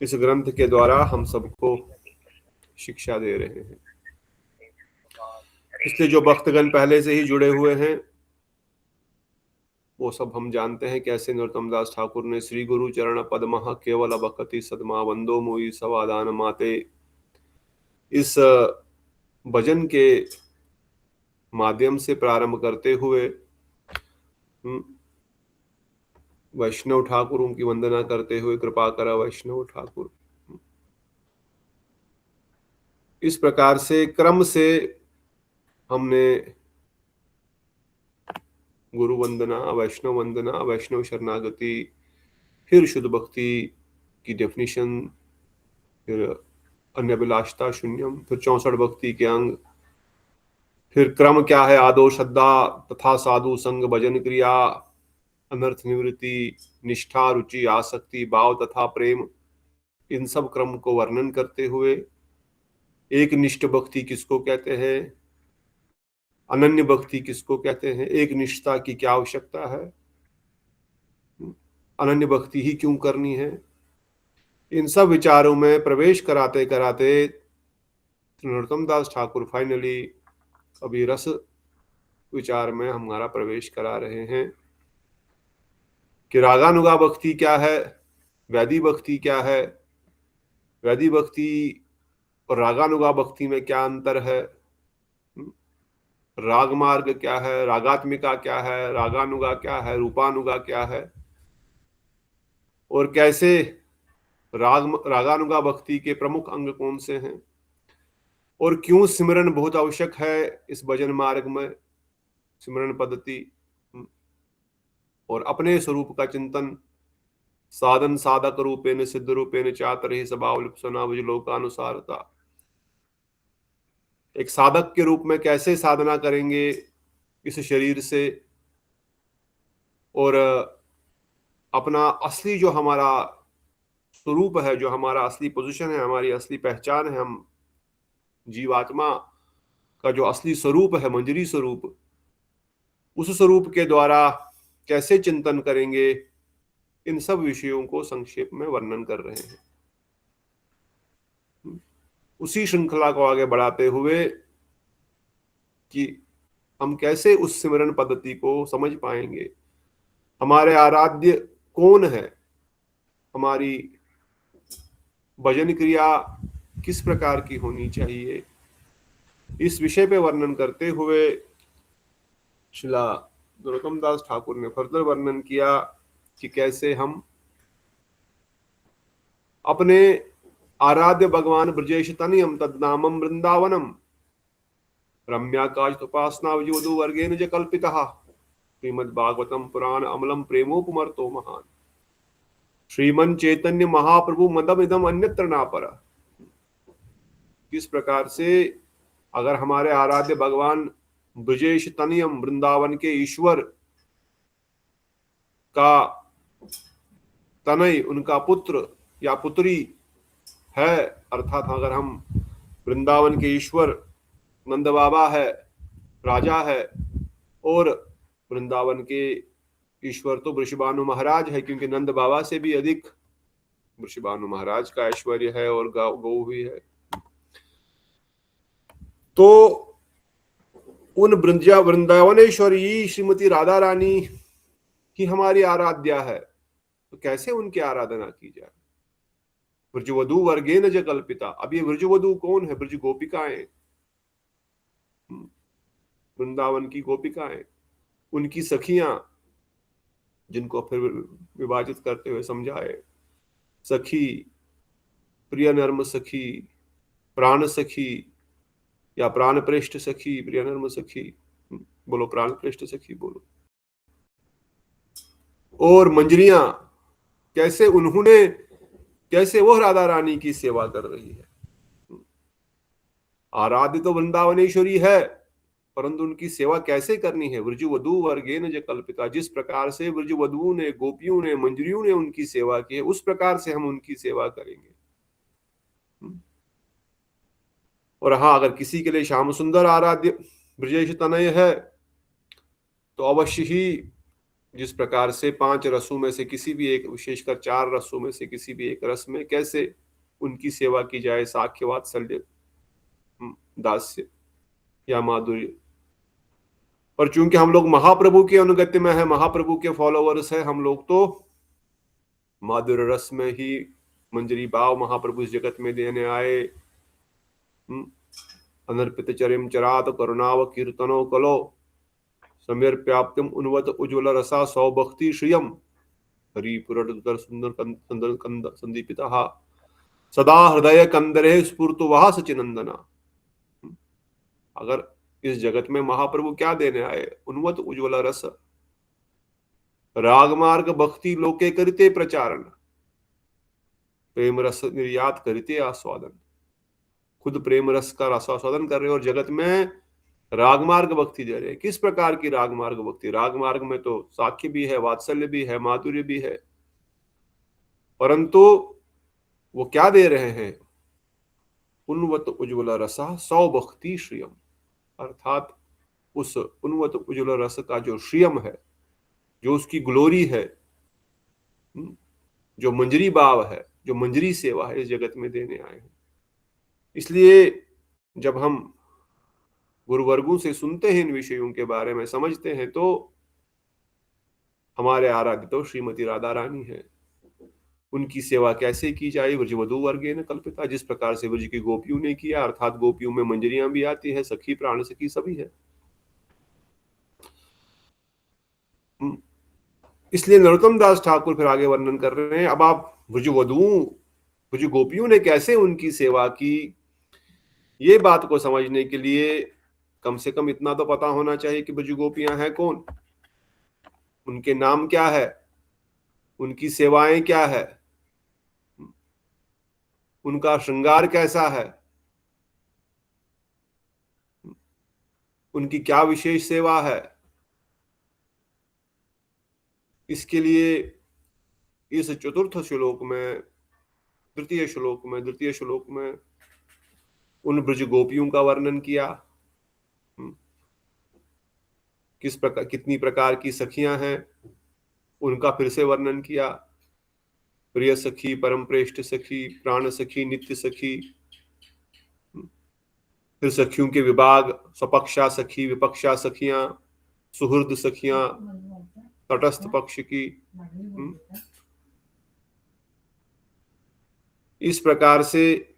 इस ग्रंथ के द्वारा हम सबको शिक्षा दे रहे हैं। इसलिए जो भक्तगण पहले से ही जुड़े हुए हैं वो सब हम जानते हैं कैसे नरोत्तम दास ठाकुर ने श्री गुरु चरण पद्मः केवल बकति सदमा वंदो मोई सवादान माते इस भजन के माध्यम से प्रारंभ करते हुए वैष्णव ठाकुरों की वंदना करते हुए कृपा करा वैष्णव ठाकुर, इस प्रकार से क्रम से हमने गुरु वंदना, वैष्णव शरणागति, फिर शुद्ध भक्ति की डेफिनेशन, फिर अन्यभिलाषता शून्यम, फिर 64 भक्ति के अंग, फिर क्रम क्या है, आदो श्रद्धा तथा साधु संग भजन क्रिया, अनर्थ निवृत्ति, निष्ठा रुचि आसक्ति भाव तथा प्रेम, इन सब क्रम को वर्णन करते हुए एक निष्ठ भक्ति किसको कहते हैं, अनन्य भक्ति किसको कहते हैं, एक निष्ठा की क्या आवश्यकता है, अनन्य भक्ति ही क्यों करनी है, इन सब विचारों में प्रवेश कराते कराते नरोत्तम दास ठाकुर फाइनली अभी रस विचार में हमारा प्रवेश करा रहे हैं कि रागानुगा भक्ति क्या है, वैदी भक्ति क्या है, वैदी भक्ति और रागानुगा भक्ति में क्या अंतर है, राग मार्ग क्या है, रागात्मिका क्या है, रागानुगा क्या है, रूपानुगा क्या है, और कैसे रागानुगा भक्ति के प्रमुख अंग कौन से हैं, और क्यों सिमरन बहुत आवश्यक है इस भजन मार्ग में, सिमरन पद्धति और अपने स्वरूप का चिंतन, साधन साधक रूपेण सिद्ध रूपेण चातरहि स्वभावलिप्सना विजलोकानुसारता, एक साधक के रूप में कैसे साधना करेंगे इस शरीर से, और अपना असली जो हमारा स्वरूप है, जो हमारा असली पोजीशन है, हमारी असली पहचान है, हम जीवात्मा का जो असली स्वरूप है, मंजरी स्वरूप, उस स्वरूप के द्वारा कैसे चिंतन करेंगे, इन सब विषयों को संक्षेप में वर्णन कर रहे हैं। उसी श्रृंखला को आगे बढ़ाते हुए कि हम कैसे उस सिमरन पद्धति को समझ पाएंगे, हमारे आराध्य कौन है, हमारी भजन क्रिया किस प्रकार की होनी चाहिए, इस विषय पे वर्णन करते हुए श्रीला नरोत्तम दास ठाकुर ने फर्दर वर्णन किया कि कैसे हम अपने आराध्य भगवान ब्रजेश तनयम तद्नामम वृंदावनम रम्याकाश उपासना विजोदु वर्गेन च कल्पितः श्रीमद् भागवतम पुराण अमलम प्रेमोपमर्तो महान श्रीमन चैतन्य महाप्रभु मदम इदम अन्यत्र नापर। किस प्रकार से अगर हमारे आराध्य भगवान ब्रजेश तनयम वृंदावन के ईश्वर का तनय, उनका पुत्र या पुत्री है, अर्थात अगर हम वृंदावन के ईश्वर नंद बाबा है, राजा है, और वृंदावन के ईश्वर तो वृषभानु महाराज है, क्योंकि नंद बाबा से भी अधिक वृषभानु महाराज का ऐश्वर्य है और गौ भी है, तो उन वृंदावनेश्वरी श्रीमती राधा रानी की हमारी आराध्या है, तो कैसे उनकी आराधना की जाए। ब्रजवधू वर्गेन च कल्पिता, अब ये ब्रजवधू कौन है, ब्रज गोपिकाएं, वृंदावन की गोपिकाएं, उनकी सखियां, जिनको फिर विभाजित करते हुए समझाए, सखी, प्रिय नर्म सखी, प्राण सखी या प्राण प्रेष्ठ सखी, प्रिय नर्म सखी, बोलो प्राण प्रेष्ठ सखी बोलो, और मंजरियां, कैसे उन्होंने, कैसे वह राधा रानी की सेवा कर रही है। आराध्य तो वृंदावनेश्वरी है, परंतु उनकी सेवा कैसे करनी है, ब्रजवधू वर्गेन च कल्पिता, जिस प्रकार से ब्रजवधुओं ने, गोपियों ने, मंजरियों ने उनकी सेवा की है, उस प्रकार से हम उनकी सेवा करेंगे। और हाँ, अगर किसी के लिए श्याम सुंदर आराध्य ब्रजेश तनय है तो अवश्य ही जिस प्रकार से 5 रसों में से किसी भी एक, विशेषकर 4 रसों में से किसी भी एक रस में कैसे उनकी सेवा की जाए, साख्य, वात्सल्य, दास्य या माधुर्य। पर चूंकि हम लोग महाप्रभु के अनुगत्य में है, महाप्रभु के फॉलोअर्स है हम लोग, तो माधुर्य रस में ही मंजरी भाव महाप्रभु इस जगत में देने आए। अनर्पित चरिम चरात करुणाव कीर्तनो कलो समर्प्याप्तम उन्वत उज्ज्वल रसा सौभक्ति श्रियम हरि पुरटर सुंदर कंद संदीपिता सदा हृदय कंदरे स्फूर्तु वहा सचिनंदना। अगर इस जगत में महाप्रभु क्या देने आए? उन्वत उज्ज्वल रस, रागमार्ग भक्ति लोके करते प्रचारण, प्रेम रस निर्यात करते आस्वादन। खुद प्रेम रस का आस्वादन कर रहे और जगत में रागमार्ग भक्ति दे रहे हैं। किस प्रकार की रागमार्ग भक्ति? रागमार्ग में तो साख्य भी है, वात्सल्य भी है, माधुर्य भी है, परंतु वो क्या दे रहे हैं? उन्वत उज्ज्वल रसा सौभक्ति श्रियम, अर्थात उस उन्वत उज्ज्वल रस का जो श्रियम है, जो उसकी ग्लोरी है, जो मंजरी भाव है, जो मंजरी सेवा है, इस जगत में देने आए हैं। इसलिए जब हम गुरुवर्गों से सुनते हैं इन विषयों के बारे में, समझते हैं, तो हमारे आराध्य तो श्रीमती राधा रानी है। उनकी सेवा कैसे की जाए? व्रजवधू वर्गे ने कल्पिता, जिस प्रकार से व्रज की गोपियों ने किया, अर्थात गोपियों में मंजरियां भी आती है, सखी, प्राण सखी सभी है। इसलिए नरोत्तम दास ठाकुर फिर आगे वर्णन कर रहे हैं, अब आप व्रजवधू, व्रज गोपियों ने कैसे उनकी सेवा की, ये बात को समझने के लिए कम से कम इतना तो पता होना चाहिए कि व्रज गोपियां हैं कौन, उनके नाम क्या है, उनकी सेवाएं क्या है, उनका श्रृंगार कैसा है, उनकी क्या विशेष सेवा है। इसके लिए इस चतुर्थ श्लोक में, द्वितीय श्लोक में उन ब्रज गोपियों का वर्णन किया। किस प्रकार, कितनी प्रकार की सखियां हैं उनका फिर से वर्णन किया। प्रिय सखी, परम प्रेष्ठ सखी, प्राण सखी, नित्य सखी, फिर सखियों के विभाग, स्वपक्षा सखी, विपक्षा सखियां, सुहृद सखियां, तटस्थ पक्ष की। इस प्रकार से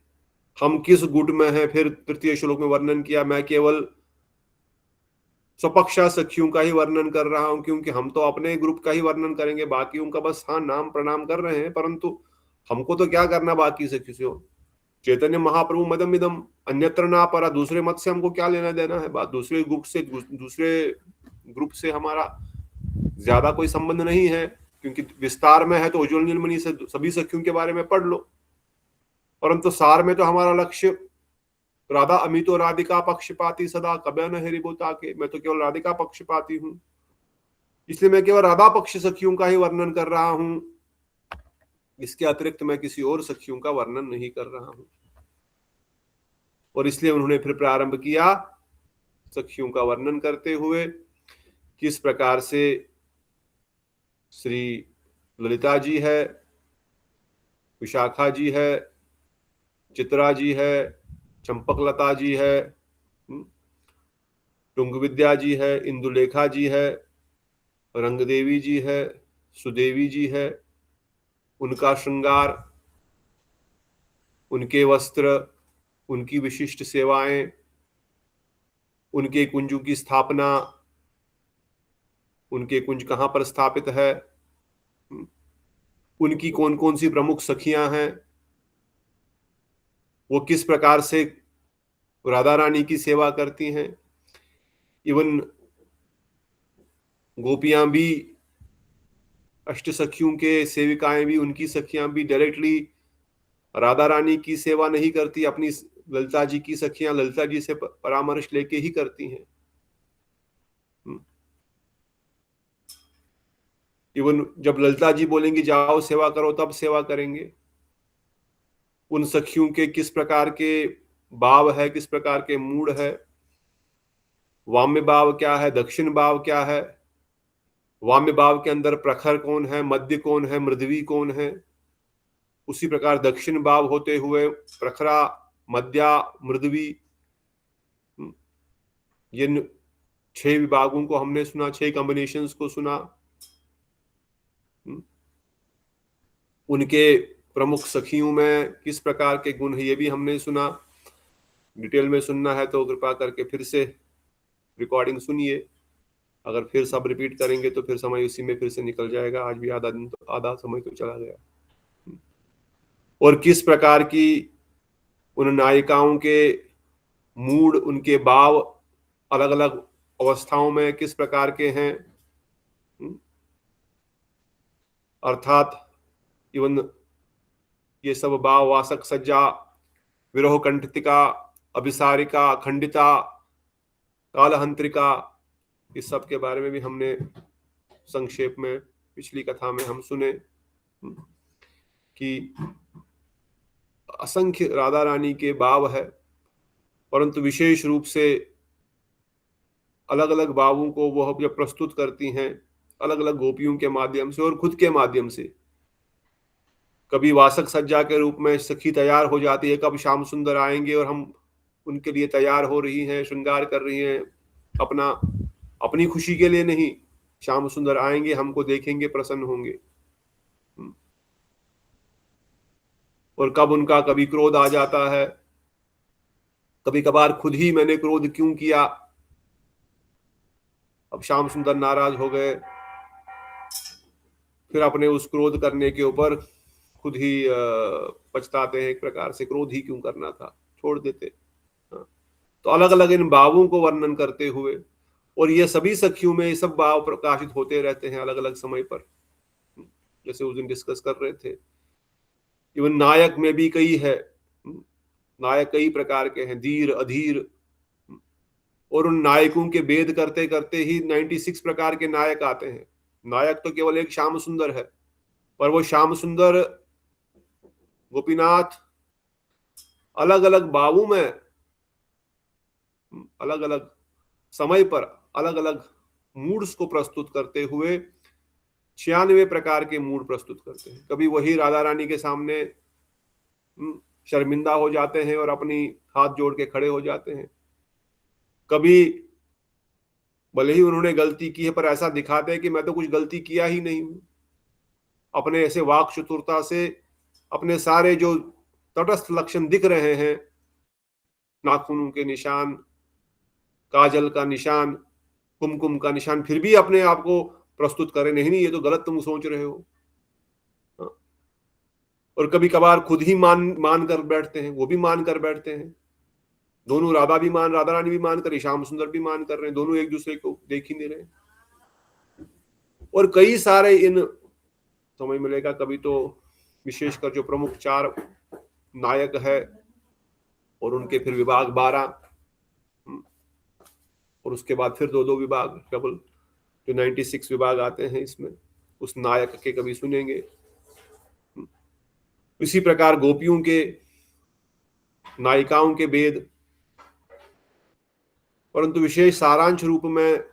हम किस गुट में हैं, फिर तृतीय श्लोक में वर्णन किया। मैं केवल स्वपक्षा सखियों का ही वर्णन कर रहा हूं, क्योंकि हम तो अपने ग्रुप का ही वर्णन करेंगे, बाकियों का बस हाँ नाम प्रणाम कर रहे हैं, परंतु हमको तो क्या करना बाकी सखियों। चैतन्य महाप्रभु मदम इदम अन्यत्र ना परा, दूसरे मत से हमको क्या लेना देना है। बात दूसरे ग्रुप से हमारा ज्यादा कोई संबंध नहीं है, क्योंकि विस्तार में है तो उज्ज्वल नीलमणि से सभी सखियों के बारे में पढ़ लो, परंतु सार में तो हमारा लक्ष्य राधा अमितो राधिका पक्षपाती सदा कब्या न हेरिबो ताके, मैं तो केवल राधिका पक्षपाती हूं, इसलिए मैं केवल राधा पक्ष सखियों का ही वर्णन कर रहा हूं, इसके अतिरिक्त मैं किसी और सखियों का वर्णन नहीं कर रहा हूं। और इसलिए उन्होंने फिर प्रारंभ किया सखियों का वर्णन करते हुए, किस प्रकार से श्री ललिता जी है, विशाखा जी है, चित्रा जी है, चंपकलता जी है, टुंग विद्या जी है, इंदुलेखा जी है, रंगदेवी जी है, सुदेवी जी है, उनका श्रृंगार, उनके वस्त्र, उनकी विशिष्ट सेवाएं, उनके कुंजों की स्थापना, उनके कुंज कहां पर स्थापित है, उनकी कौन कौन सी प्रमुख सखियां हैं, वो किस प्रकार से राधा रानी की सेवा करती हैं। इवन गोपियां भी, अष्ट सखियों के सेविकाएं भी, उनकी सखियां भी डायरेक्टली राधा रानी की सेवा नहीं करती, अपनी ललिता जी की सखियां ललिता जी से परामर्श लेके ही करती हैं। इवन जब ललिता जी बोलेंगी जाओ सेवा करो, तब सेवा करेंगे। उन सखियों के किस प्रकार के भाव है, किस प्रकार के मूड है, वाम्य भाव क्या है, दक्षिण भाव क्या है, वाम्य भाव के अंदर प्रखर कौन है, मध्य कौन है, मृदवी कौन है। उसी प्रकार दक्षिण भाव होते हुए प्रखरा, मध्या, मृदवी, ये 6 विभागों को हमने सुना, 6 कॉम्बिनेशंस को सुना। उनके प्रमुख सखियों में किस प्रकार के गुण है ये भी हमने सुना। डिटेल में सुनना है तो कृपा करके फिर से रिकॉर्डिंग सुनिए। अगर फिर सब रिपीट करेंगे तो फिर समय उसी में फिर से निकल जाएगा। आज भी आधा दिन तो, आधा समय तो चला गया। और किस प्रकार की उन नायिकाओं के मूड, उनके भाव अलग अलग अवस्थाओं में किस प्रकार के हैं। अर्थात इवन ये सब भाव वासक, सज्जा, विरोह कंठितिका, अभिसारिका, खंडिता, कालहंत्रिका, इस सब के बारे में भी हमने संक्षेप में पिछली कथा में हम सुने कि असंख्य राधा रानी के भाव है, परंतु विशेष रूप से अलग अलग भावों को वह जब प्रस्तुत करती हैं अलग अलग गोपियों के माध्यम से और खुद के माध्यम से। कभी वासक सज्जा के रूप में सखी तैयार हो जाती है, कब श्याम सुंदर आएंगे और हम उनके लिए तैयार हो रही हैं, श्रृंगार कर रही हैं, अपनी खुशी के लिए नहीं, श्याम सुंदर आएंगे, हमको देखेंगे, प्रसन्न होंगे। और कब उनका कभी क्रोध आ जाता है, कभी कभार खुद ही मैंने क्रोध क्यों किया, अब श्याम सुंदर नाराज हो गए, फिर अपने उस क्रोध करने के ऊपर खुद ही पछताते हैं, एक प्रकार से क्रोध ही क्यों करना था, छोड़ देते। तो अलग अलग इन भावों को वर्णन करते हुए, और ये सभी सखियों में ये सब भाव प्रकाशित होते रहते हैं अलग अलग समय पर, जैसे उस दिन डिस्कस कर रहे थे। इवन नायक में भी कई है, नायक कई प्रकार के हैं, धीर, अधीर, और उन नायकों के भेद करते करते ही 96 प्रकार के नायक आते हैं। नायक तो केवल एक श्याम सुंदर है, पर वो श्याम सुंदर गोपीनाथ अलग अलग भावों में, अलग अलग समय पर अलग अलग मूड्स को प्रस्तुत करते हुए 96 प्रकार के मूड प्रस्तुत करते हैं। कभी वही राधा रानी के सामने शर्मिंदा हो जाते हैं और अपनी हाथ जोड़ के खड़े हो जाते हैं, कभी भले ही उन्होंने गलती की है पर ऐसा दिखाते हैं कि मैं तो कुछ गलती किया ही नहीं हूं। अपने ऐसे वाक चतुरता से अपने सारे जो तटस्थ लक्षण दिख रहे हैं, नाखूनों के निशान, काजल का निशान, कुमकुम का निशान, फिर भी अपने आप को प्रस्तुत करें, नहीं नहीं ये तो गलत तुम सोच रहे हो। और कभी कभार खुद ही मान कर बैठते हैं, वो भी मान कर बैठते हैं। दोनों राधा रानी भी मान कर, श्याम सुंदर भी मान कर रहे हैं, दोनों एक दूसरे को देख ही नहीं रहे। और कई सारे इन समय मिलेगा कभी तो विशेषकर जो प्रमुख 4 नायक है और उनके फिर विभाग 12, और उसके बाद फिर 2-2 विभाग, केवल जो 96 विभाग आते हैं इसमें उस नायक के कभी सुनेंगे। इसी प्रकार गोपियों के, नायिकाओं के भेद, परंतु विशेष सारांश रूप में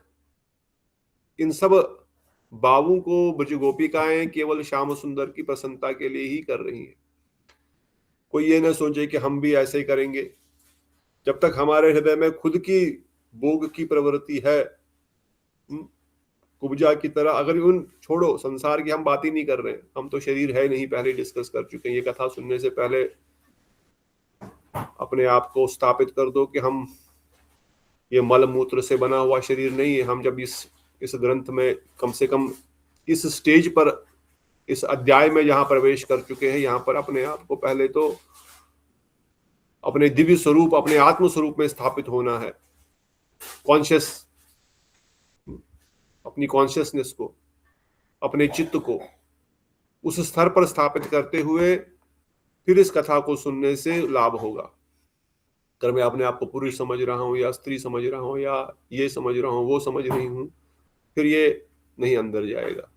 इन सब भावों को ब्रज गोपिकाएं केवल श्याम सुंदर की प्रसन्नता के लिए ही कर रही हैं। कोई ये न सोचे कि हम भी ऐसे ही करेंगे। जब तक हमारे हृदय में खुद की भोग की प्रवृत्ति है, कुब्जा की तरह, अगर उन छोड़ो, संसार की हम बात ही नहीं कर रहे हैं, हम तो शरीर है नहीं, पहले डिस्कस कर चुके हैं। ये कथा सुनने से पहले अपने आप को स्थापित कर दो कि हम ये मल मूत्र से बना हुआ शरीर नहीं है। हम जब इस ग्रंथ में कम से कम इस स्टेज पर, इस अध्याय में जहां प्रवेश कर चुके हैं, यहां पर अपने आप को पहले तो अपने दिव्य स्वरूप, अपने आत्म स्वरूप में स्थापित होना है। कॉन्शियस, अपनी कॉन्शियसनेस को, अपने चित्त को उस स्तर पर स्थापित करते हुए फिर इस कथा को सुनने से लाभ होगा। अगर मैं अपने आप को पुरुष समझ रहा हूं या स्त्री समझ रहा हूं या ये समझ रहा हूं, वो समझ रही हूं, फिर ये नहीं अंदर जाएगा।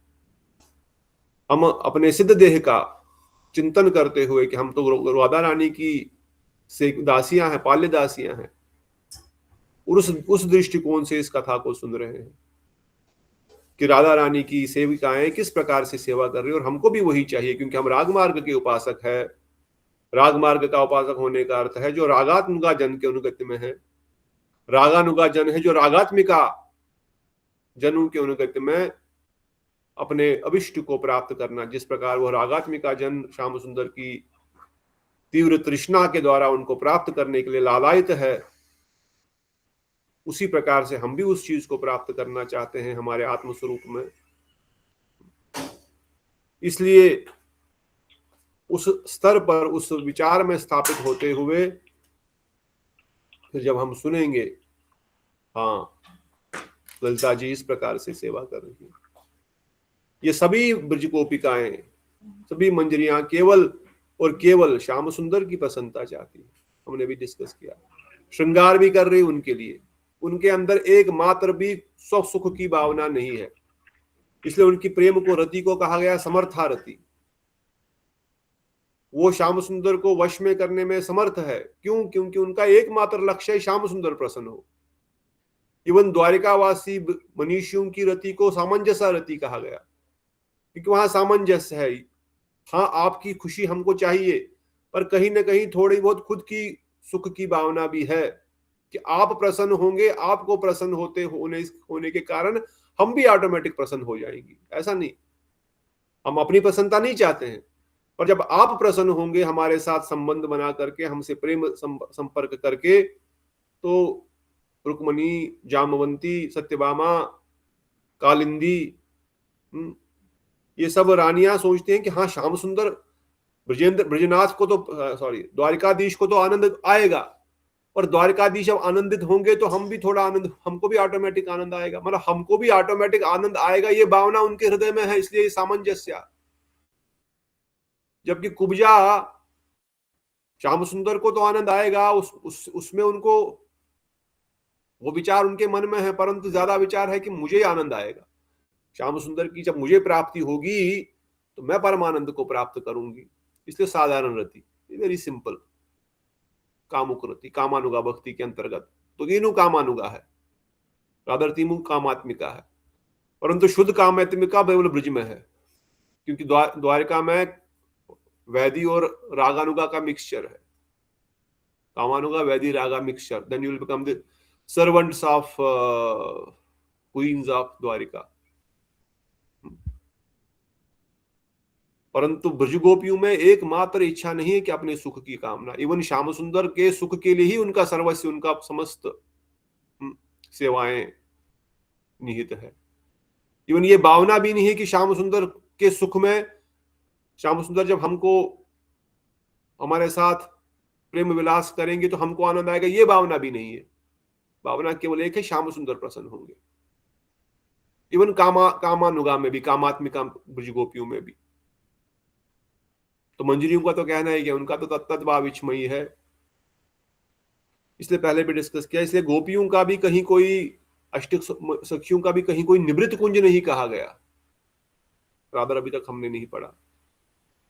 हम अपने सिद्ध देह का चिंतन करते हुए कि हम तो राधा रानी की से दासियां हैं, पाल्य दासियां हैं, और उस दृष्टिकोण से इस कथा को सुन रहे हैं। कि राधा रानी की सेविकाएं किस प्रकार से सेवा कर रही है, और हमको भी वही चाहिए, क्योंकि हम रागमार्ग के उपासक है। रागमार्ग का उपासक होने का अर्थ है जो रागात्मिका जन के अनुगत्य में है, रागानुगा जन है जो रागात्मिका जनों के अनुगत्य में अपने अभिष्ट को प्राप्त करना। जिस प्रकार वह रागात्मिका जन श्याम सुंदर की तीव्र तृष्णा के द्वारा उनको प्राप्त करने के लिए लालायित है, उसी प्रकार से हम भी उस चीज को प्राप्त करना चाहते हैं हमारे आत्मस्वरूप में। इसलिए उस स्तर पर, उस विचार में स्थापित होते हुए फिर जब हम सुनेंगे, हाँ ललिता जी इस प्रकार से सेवा कर रही है, ये सभी ब्रज गोपिकाएं, सभी मंजरियां केवल और केवल श्याम सुंदर की प्रसन्नता चाहती है। हमने भी डिस्कस किया, श्रृंगार भी कर रही उनके लिए, उनके अंदर एक मात्र भी स्व सुख की भावना नहीं है, इसलिए उनकी प्रेम को रति को कहा गया समर्था रति। वो श्याम सुंदर को वश में करने में समर्थ है। क्यों? क्योंकि उनका एकमात्र लक्ष्य है श्याम सुंदर प्रसन्न हो। इवन द्वारिकावासी मनीषियों की रति को सामंजस्य रति कहा गया, क्योंकि वहां सामंजस्य है। हाँ आपकी खुशी हमको चाहिए, पर कहीं ना कहीं थोड़ी बहुत खुद की सुख की भावना भी है कि आप प्रसन्न होंगे, आपको प्रसन्न होने के कारण हम भी ऑटोमेटिक प्रसन्न हो जाएंगे। ऐसा नहीं, हम अपनी प्रसन्नता नहीं चाहते हैं, पर जब आप प्रसन्न होंगे हमारे साथ संबंध बना करके, हमसे प्रेम संपर्क करके, तो रुक्मणी, जामवंती, सत्यभामा, कालिंदी, ये सब रानियां सोचते हैं कि हाँ श्याम सुंदर, ब्रजनाथ को तो द्वारिकाधीश को तो आनंद आएगा, और द्वारिकाधीश जब आनंदित होंगे तो हम भी थोड़ा आनंद, हमको भी ऑटोमेटिक आनंद आएगा, मतलब हमको भी ऑटोमेटिक आनंद आएगा, ये भावना उनके हृदय में है, इसलिए सामंजस्य। जबकि कुब्जा, श्याम सुंदर को तो आनंद आएगा, उसमें उनको वो विचार उनके मन में है, परंतु ज्यादा विचार है कि मुझे आनंद आएगा श्याम सुंदर की, जब मुझे प्राप्ति होगी तो मैं परमानंद को प्राप्त करूंगी। इसलिए साधारण रति, वेरी सिंपल, कामुक रति, कामानुगा भक्ति के अंतर्गत तो तीनों कामानुगा है, रादर तीनों कामात्मिका है, परंतु शुद्ध कामात्मिका केवल ब्रज में है, क्योंकि द्वारिका में वैदी और रागानुगा का मिक्सचर है। कामानुगा, वैदी, रागा mixture, then you will become the servants of queens of Dwarka. परंतु ब्रजगोपियों में एकमात्र इच्छा नहीं है कि अपने सुख की कामना, इवन श्याम सुंदर के सुख के लिए ही उनका सर्वस्व, उनका समस्त सेवाएं निहित है। इवन ये भावना भी नहीं है कि श्याम सुंदर के सुख में, श्याम सुंदर जब हमको हमारे साथ प्रेम विलास करेंगे तो हमको आनंद आएगा, ये भावना भी नहीं है। भावना केवल एक है, श्याम सुंदर प्रसन्न होंगे। इवन कामानुगा में भी, कामात्मिका ब्रजगोपियों में भी। तो मंजरियों का तो कहना है कि उनका तो तत्भाविचमयी है, इसलिए पहले भी डिस्कस किया। इसलिए गोपियों का भी कहीं कोई, अष्टक सखियों का भी कहीं कोई निवृत्त कुंज नहीं कहा गया, रादर अभी तक हमने नहीं पढ़ा।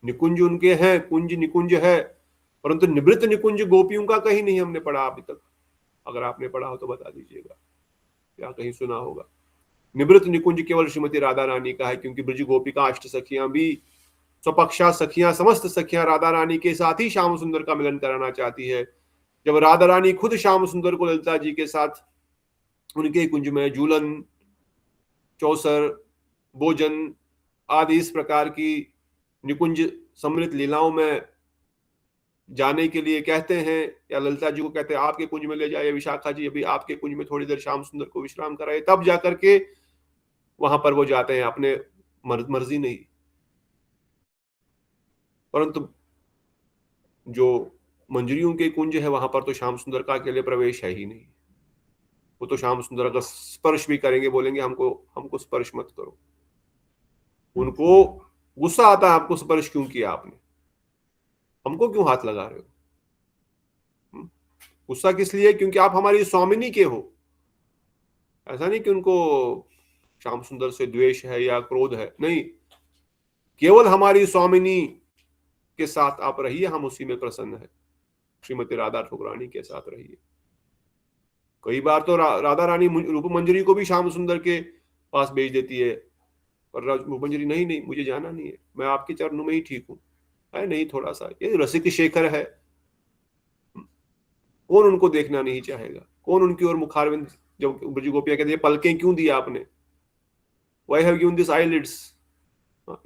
निकुंज उनके हैं, कुंज निकुंज है, परंतु निवृत्त निकुंज गोपियों का कहीं नहीं हमने पढ़ा अभी तक। अगर आपने पढ़ा हो तो बता दीजिएगा, या कहीं सुना होगा। निवृत्त निकुंज केवल श्रीमती राधा रानी का है, क्योंकि ब्रज गोपिका अष्ट सखियां भी स्वपक्षा सखियां, समस्त सखियां राधा रानी के साथ ही श्याम सुंदर का मिलन कराना चाहती है। जब राधा रानी खुद श्याम सुंदर को ललिता जी के साथ उनके कुंज में झूलन, चौसर, भोजन आदि इस प्रकार की निकुंज समृत लीलाओं में जाने के लिए कहते हैं, या ललिता जी को कहते हैं आपके कुंज में ले जाए, विशाखा जी अभी आपके कुंज में थोड़ी देर श्याम सुंदर को विश्राम कराए, तब जाकर के वहां पर वो जाते हैं, अपने मर्जी नहीं। परंतु जो मंजरियों के कुंज है वहां पर तो श्याम सुंदर का अकेले प्रवेश है ही नहीं। वो तो श्याम सुंदर का स्पर्श भी करेंगे, बोलेंगे हमको स्पर्श मत करो। उनको गुस्सा आता है, आपको स्पर्श क्यों किया आपने, हमको क्यों हाथ लगा रहे हो। गुस्सा किस लिए? क्योंकि आप हमारी स्वामिनी के हो। ऐसा नहीं कि उनको श्याम सुंदर से द्वेष है या क्रोध है, नहीं, केवल हमारी स्वामिनी के साथ आप रहिए, हम उसी में प्रसन्न है। श्रीमती राधा ठकुरानी के साथ रहिए। कई बार तो राधा रानी रूप मंजरी को भी श्याम सुंदर के पास भेज देती है, और मंजरी नहीं नहीं मुझे जाना नहीं है, मैं आपके चरणों में ही ठीक हूँ। है नहीं, थोड़ा सा ये रसिक शेखर है, कौन उनको देखना नहीं चाहेगा, कौन उनकी ओर मुखारविंद, जब ब्रज गोपियां कहती है पलकें क्यों दी आपने, why have given this eyelids,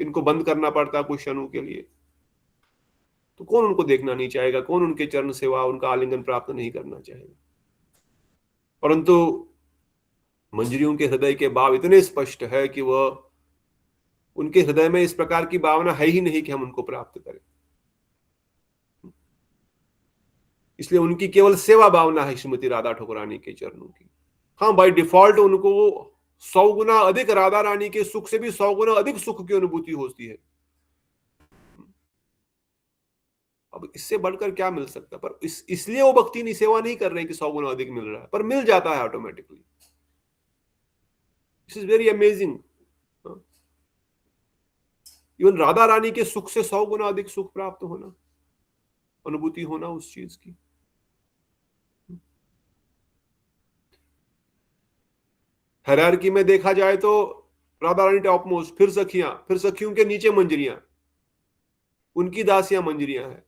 इनको बंद करना पड़ता कुछ क्षणों के लिए, तो कौन उनको देखना नहीं चाहेगा, कौन उनके चरण सेवा, उनका आलिंगन प्राप्त नहीं करना चाहेगा। परंतु मंजरियों के हृदय के भाव इतने स्पष्ट है कि वह, उनके हृदय में इस प्रकार की भावना है ही नहीं कि हम उनको प्राप्त करें, इसलिए उनकी केवल सेवा भावना है श्रीमती राधा ठाकुरानी के चरणों की। हाँ, बाय डिफॉल्ट उनको 100 गुना अधिक राधा रानी के सुख से भी 100 गुना अधिक सुख की अनुभूति होती है। अब इससे बढ़कर क्या मिल सकता, पर इसलिए वो भक्ति नहीं, सेवा नहीं कर रहे हैं कि 100 गुना अधिक मिल रहा है, पर मिल जाता है automatically. This is very amazing. Even Radha Rani के सुख से 100 गुना अधिक सुख प्राप्त होना, अनुभूति होना उस चीज की। हायरार्की में देखा जाए तो राधा रानी टॉप मोस्ट, फिर सखियां, फिर सखियों के नीचे मंजरियां, उनकी दासियां मंजरियां हैं।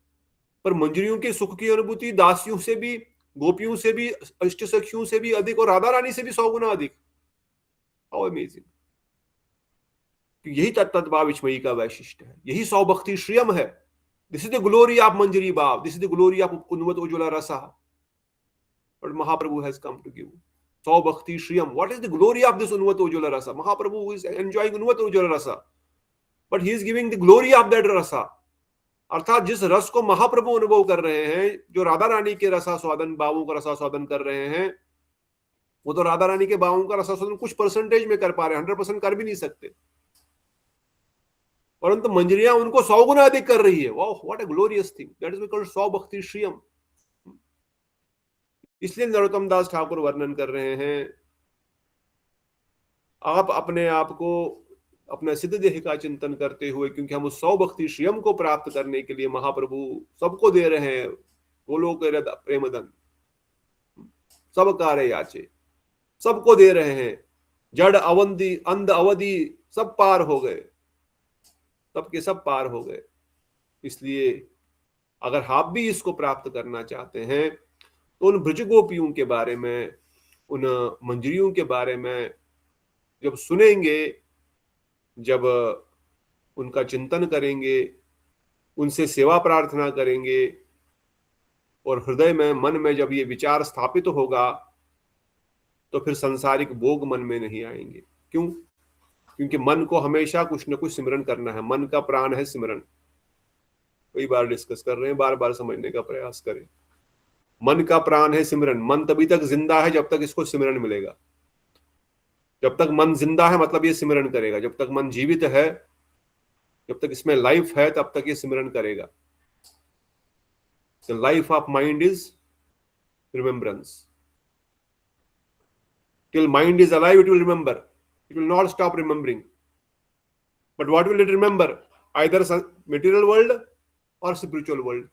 पर मंजरियों के सुख की अनुभूति दासियों से भी, गोपियों से भी, अष्ट सखियों से भी अधिक, और राधा रानी से भी 100 गुना अधिक। How amazing. यही तत्तद्भाव विस्मयी का वैशिष्ट्य है, यही सौभक्ति श्रियम है। This is the glory of मंजरी भाव, this is the glory of कुंदवत उज्ज्वला रसा, और Mahaprabhu has come to give सौभक्ति श्रियम। What is the glory of this उन्वत उज्ज्वला रसा? महाप्रभु इज एंजॉयिंग उन्वत उज्ज्वला रसा, but he is giving the glory of that रसा। अर्थात जिस रस को महाप्रभु अनुभव कर रहे हैं, जो राधा रानी के रसा स्वादन, भावों का रसा स्वादन कर रहे हैं, वो तो राधा रानी के भावों का रसा स्वादन कुछ परसेंटेज में कर पा रहे हैं, 100% कर भी नहीं सकते, परंतु मंजरियां उनको 100 गुना अधिक कर रही है। वाह, what a glorious thing, that is called सौभक्ति श्रियम। इसलिए नरोत्तम दास ठाकुर वर्णन कर रहे हैं, आप अपने आप को, अपने सिद्ध देह का चिंतन करते हुए, क्योंकि हम उस सौभक्ति श्रियम को प्राप्त करने के लिए महाप्रभु सबको दे रहे हैं, गोलोक प्रेमधन, सब कार्य याचे, सबको दे रहे हैं। जड़ अवंती अंध अवधि सब पार हो गए, सबके सब पार हो गए। इसलिए अगर आप भी इसको प्राप्त करना चाहते हैं, तो उन ब्रज गोपियों के बारे में, उन मंजरियों के बारे में जब सुनेंगे, जब उनका चिंतन करेंगे, उनसे सेवा प्रार्थना करेंगे, और हृदय में, मन में जब ये विचार स्थापित होगा, तो फिर सांसारिक भोग मन में नहीं आएंगे। क्यों? क्योंकि मन को हमेशा कुछ न कुछ सिमरन करना है, मन का प्राण है सिमरन। कई बार डिस्कस कर रहे हैं, बार बार समझने का प्रयास करें। मन का प्राण है सिमरन। मन तभी तक जिंदा है जब तक इसको सिमरन मिलेगा। जब तक मन जिंदा है मतलब ये सिमरन करेगा, जब तक मन जीवित है, जब तक इसमें लाइफ है, तब तक ये सिमरन करेगा। The life of mind is remembrance. Till mind is alive, it will remember. It will not stop remembering. But what will it remember? Either material world or spiritual world.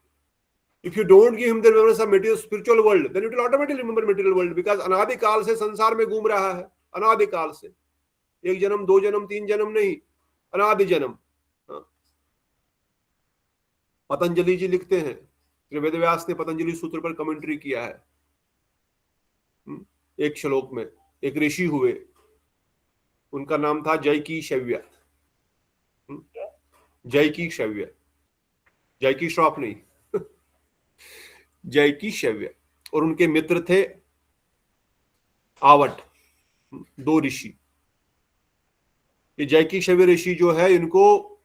If you don't give him the remembrance of material spiritual world, then it will automatically remember material world, because अनादि काल से संसार में घूम रहा है। अनादि काल से, एक जन्म, दो जन्म, तीन जन्म नहीं, अनादि जन्म। पतंजलि जी लिखते हैं, वेदव्यास ने पतंजलि सूत्र पर कमेंट्री किया है एक श्लोक में। एक ऋषि हुए, उनका नाम था जयकी शव्य। जयकी शव्य, जयकी श्रॉफ नहीं, जयकी शव्य। और उनके मित्र थे आवट, 2 ऋषि। ये जयकी शव्य ऋषि जो है, इनको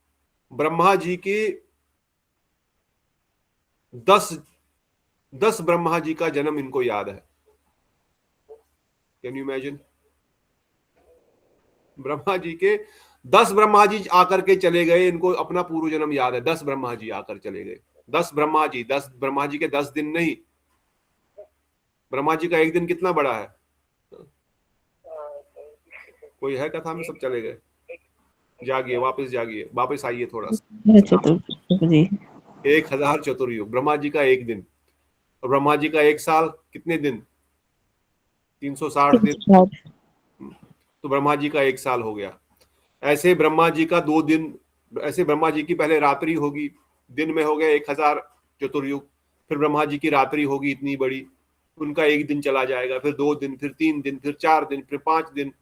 ब्रह्मा जी के 10 ब्रह्मा जी का जन्म इनको याद है। Can you imagine? Brahma ji के 10 ब्रह्मा जी आकर के चले गए, इनको अपना पूर्व जन्म याद है। 10 ब्रह्मा जी आकर चले गए। 10 ब्रह्मा जी, 10 ब्रह्मा जी के 10 दिन नहीं। ब्रह्मा जी का एक दिन कितना बड़ा है? कोई है कथा में? सब चले गए। जागिए, वापस जागिए, वापस आइए थोड़ा सा। 1000 चतुर्युग, ब्रह्मा जी का एक दिन। और ब्रह्मा जी का एक साल कितने दिन? 360 दिन। तो ब्रह्मा जी का 1 साल हो गया। ऐसे ब्रह्मा जी का 2 दिन, ऐसे ब्रह्मा जी की पहले रात्रि होगी, दिन में हो गया 1000 चतुर्युग, फिर ब्रह्मा जी की रात्रि होगी इतनी बड़ी, उनका 1 दिन चला जाएगा, फिर 2 दिन, फिर 3 दिन, फिर 4 दिन, फिर 5 दिन,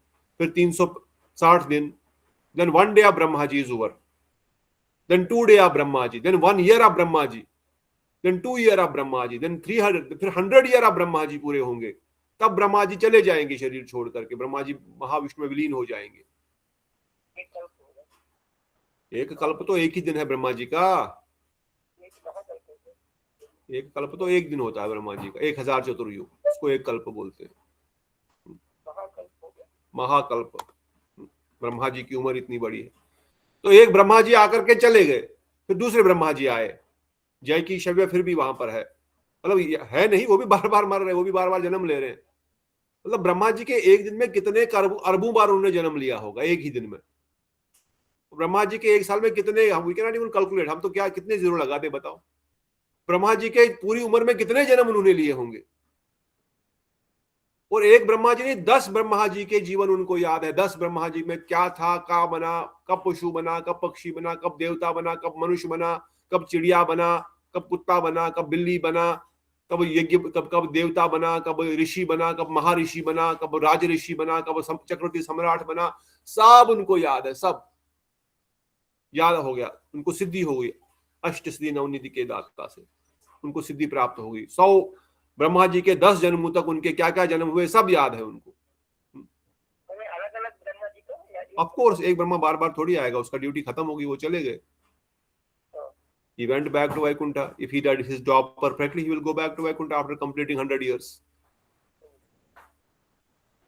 फिर 360 दिन। Then 1 day of Brahma ji is over, then 2 day of Brahma ji, then 1 year of Brahma ji, then 2 year of Brahma ji, then 300, फिर 100 year ऑफ ब्रह्मा जी पूरे होंगे, तब ब्रह्मा जी चले जाएंगे शरीर छोड़ करके, ब्रह्मा जी महाविष्णु में विलीन हो जाएंगे। एक कल्प तो एक ही दिन है ब्रह्मा जी का, एक कल्प तो 1 दिन होता है ब्रह्मा जी का, 1000 चतुर्युग, उसको एक कल्प बोलते हैं, महाकल्प। ब्रह्मा जी की उम्र इतनी बड़ी है। तो एक ब्रह्मा जी आकर के चले गए, फिर दूसरे ब्रह्मा जी आए, जय की शव्य फिर भी वहां पर है, मतलब है नहीं, वो भी बार बार मर रहे, वो भी बार बार जन्म ले रहे हैं। मतलब ब्रह्मा जी के एक दिन में कितने अरबों बार उन्होंने जन्म लिया होगा एक ही दिन में। ब्रह्मा जी के 1 साल में कितने, हम we can not even calculate, हम तो क्या कितने जीरो लगाते बताओ। ब्रह्मा जी के पूरी उम्र में कितने जन्म उन्होंने लिए होंगे। और एक ब्रह्मा जी ने 10 ब्रह्मा जी के जीवन उनको याद है, 10 ब्रह्मा जी में क्या था, क्या बना, कब पशु बना, कब पक्षी बना, कब देवता बना, कब मनुष्य बना, कब चिड़िया बना, कब कुत्ता बना, कब बिल्ली बना, कब यज्ञ, कब देवता बना, कब ऋषि बना, कब महर्षि बना, कब राज ऋषि बना, कब चक्रवर्ती सम्राट बना, सब उनको याद है, सब याद हो गया, उनको सिद्धि हो गई, अष्ट सिद्धि नवनिधि के दाता से उनको सिद्धि प्राप्त हो गई। 100 ब्रह्मा जी के 10 जन्मों तक उनके क्या क्या जन्म हुए सब याद है उनको। ऑफ कोर्स एक ब्रह्मा बार बार थोड़ी आएगा, उसका ड्यूटी खत्म होगी, वो चले गए। He went back to Vaikuntha. If he did his job perfectly, he will go back to Vaikuntha after completing 100 years.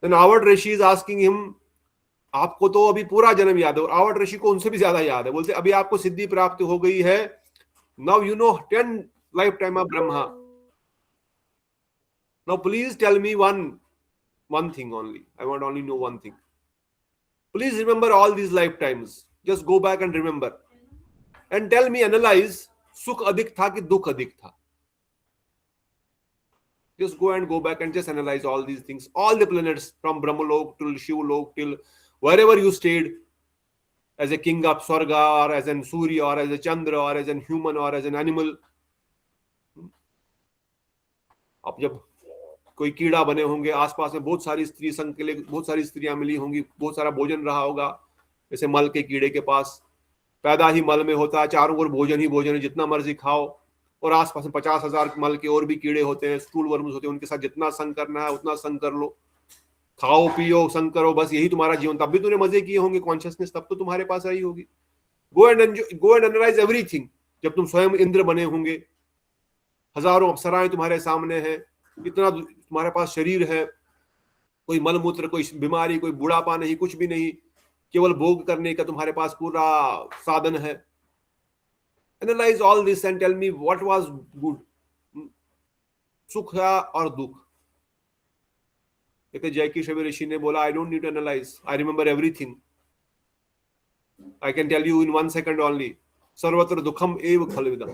Then Avat Rishi is asking him, आपको तो अभी पूरा जन्म याद है, और आवट ऋषि को उनसे भी ज्यादा याद है। बोलते अभी आपको सिद्धि प्राप्त हो गई है, now you know 10 life time of Brahma, now please tell me one thing only, I want only know one thing, please remember all these lifetimes, just go back and remember and tell me, analyze, सुख अधिक था कि दुख अधिक था, just go back and just analyze all these things, all the planets from Brahmalok till Shivlok till wherever you stayed as a king of Swarga or as an Surya or as a Chandra or as an human or as an animal. अब जब कोई कीड़ा बने होंगे, आसपास में बहुत सारी स्त्री संघ के लिए बहुत सारी स्त्रियां मिली होंगी, बहुत सारा भोजन रहा होगा, जैसे मल के कीड़े के पास पैदा ही मल में होता है, चारों ओर भोजन ही भोजन है, जितना मर्जी खाओ, और आसपास में 50,000 मल के और भी कीड़े होते हैं, स्टूल वर्म्स होते हैं, उनके साथ जितना संग करना है उतना संग कर लो, खाओ पियो संग करो, बस यही तुम्हारा जीवन। तब भी तूने मजे किए होंगे, कॉन्शियसनेस तब तो तुम्हारे पास आई होगी। Go and analyse everything. जब तुम स्वयं इंद्र बने होंगे, हजारों अप्सराएं तुम्हारे सामने हैं, इतना तुम्हारे पास शरीर है, कोई मलमूत्र, कोई बीमारी, कोई बुढ़ापा नहीं, कुछ भी नहीं, केवल भोग करने का तुम्हारे पास पूरा साधन है। Analyse all this and tell me what was good, सुख और दुख। कहते जयकी शबीर ऋषि ने बोला, I don't need to analyse, I remember everything, I can tell you in 1 second only, सर्वत्र दुखम एव खलविदम,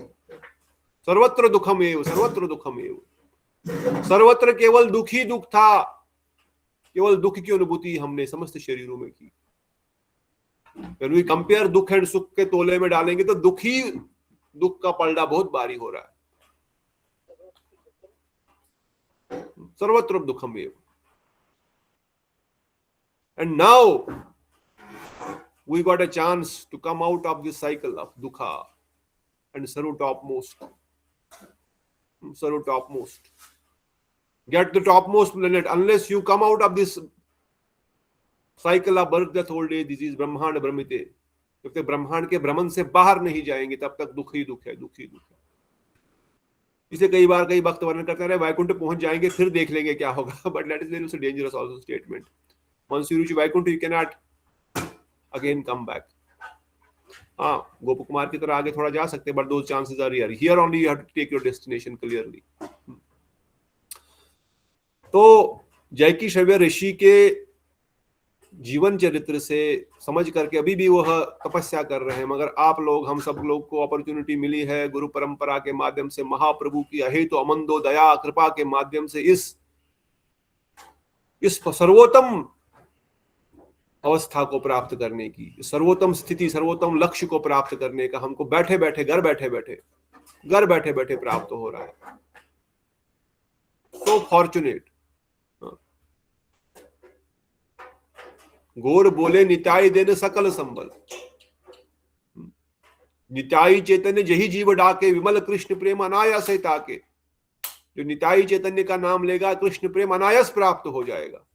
सर्वत्र दुखम एव, सर्वत्र दुखम एव, सर्वत्र केवल दुख ही दुख था, केवल दुख की अनुभूति हमने समस्त शरीरों में की। When we compare दुख एंड सुख के तोले में डालेंगे तो दुख का पलड़ा बहुत भारी हो रहा है। सर्वत्र दुखम एव। And now we got a chance to come out of this cycle of dukha and serve topmost. Serve topmost. Get the topmost planet. Unless you come out of this cycle of birth, death, old age, disease, ब्रह्मांड भ्रमिते, जब तक ब्रह्मांड के भ्रमण से बाहर नहीं जाएंगे तब तक दुख ही दुख है, दुख ही दुख है। इसे कई बार कई भक्त वर्णन करते रहे, वैकुंठ पहुंच जाएंगे फिर देख लेंगे क्या होगा, but that is very dangerous also statement. Once you reach Vaikuntha, you cannot again come back. हाँ, गोप कुमार की तरह आगे थोड़ा जा सकते, but those chances are rare. Here only you have to take your destination clearly. तो जयकी शव्य ऋषि के जीवन चरित्र से समझ करके अभी भी वह तपस्या कर रहे हैं, मगर आप लोग, हम सब लोग को अपॉर्चुनिटी मिली है गुरु परंपरा के माध्यम से, महाप्रभु की अहेतु अमंदो दया कृपा के माध्यम से इस सर्वोत्तम अवस्था को प्राप्त करने की, सर्वोत्तम स्थिति, सर्वोत्तम लक्ष्य को प्राप्त करने का हमको बैठे बैठे घर बैठे बैठे प्राप्त हो रहा है। So fortunate. गोर बोले निताई देन सकल संबल, निताई चैतन्य जही जीव डाके, विमल कृष्ण प्रेम अनायास ताके। जो निताई चैतन्य का नाम लेगा कृष्ण प्रेम अनायास प्राप्त हो जाएगा।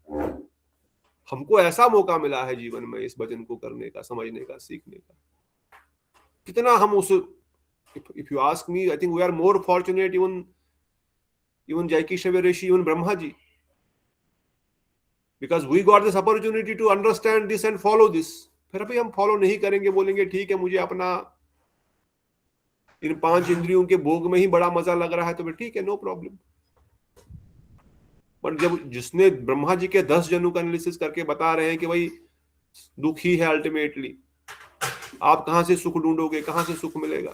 हमको ऐसा मौका मिला है जीवन में इस भजन को करने का, समझने का, सीखने का। कितना हम उस, if you ask me, I think we are more fortunate even Jaikishavya Rishi, even Brahma ji, because we got this opportunity to understand this and follow this. फिर अभी हम फॉलो नहीं करेंगे, बोलेंगे ठीक है मुझे अपना इन 5 इंद्रियों के भोग में ही बड़ा मजा लग रहा है, तो फिर ठीक है, नो प्रॉब्लम। पर जब जिसने ब्रह्मा जी के 10 जनों का एनालिसिस करके बता रहे हैं कि भाई दुख ही है अल्टीमेटली, आप कहां से सुख ढूंढोगे, कहां से सुख मिलेगा।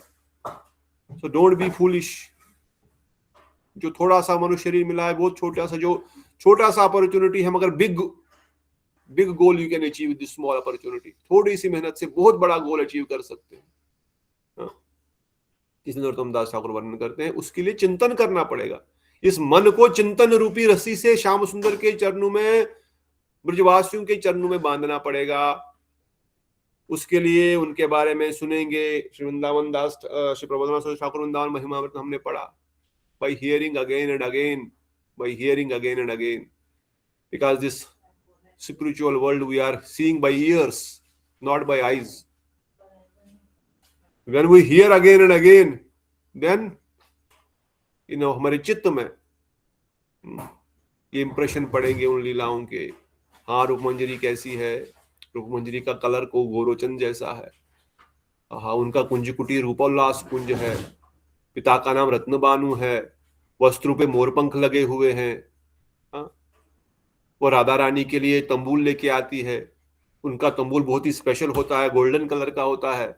So don't be foolish. जो थोड़ा सा मनुष्य शरीर मिला है, बहुत छोटा सा अपॉर्चुनिटी है, मगर big goal you can achieve with this small opportunity. थोड़ी सी मेहनत से बहुत बड़ा गोल अचीव कर सकते हैं। इसलिए नरोत्तम दास ठाकुर वर्णन करते हैं, उसके लिए चिंतन करना पड़ेगा। इस मन को चिंतन रूपी रस्सी से श्याम सुंदर के चरणों में, ब्रजवासियों के चरणों में बांधना पड़ेगा। उसके लिए उनके बारे में सुनेंगे। श्री वृंदावन दास, श्री प्रबोधनाथ ठाकुर वृंदावन महिमामृत हमने पढ़ा, by hearing again and again, because this spiritual world we are seeing by ears, not by eyes. When we hear again and again, then हमारे चित्त में ये इंप्रेशन पड़ेंगे उन लीलाओं के। हाँ, रूप मंजरी कैसी है, रूप मंजरी का कलर को गोरोचन जैसा है। हाँ, उनका कुंज कुटीर रूपोल्लास कुंज है, पिता का नाम रत्नबानु है, वस्त्रों पे मोरपंख लगे हुए हैं। वो राधा रानी के लिए तंबूल लेके आती है, उनका तंबूल बहुत ही स्पेशल होता है, गोल्डन कलर का होता है।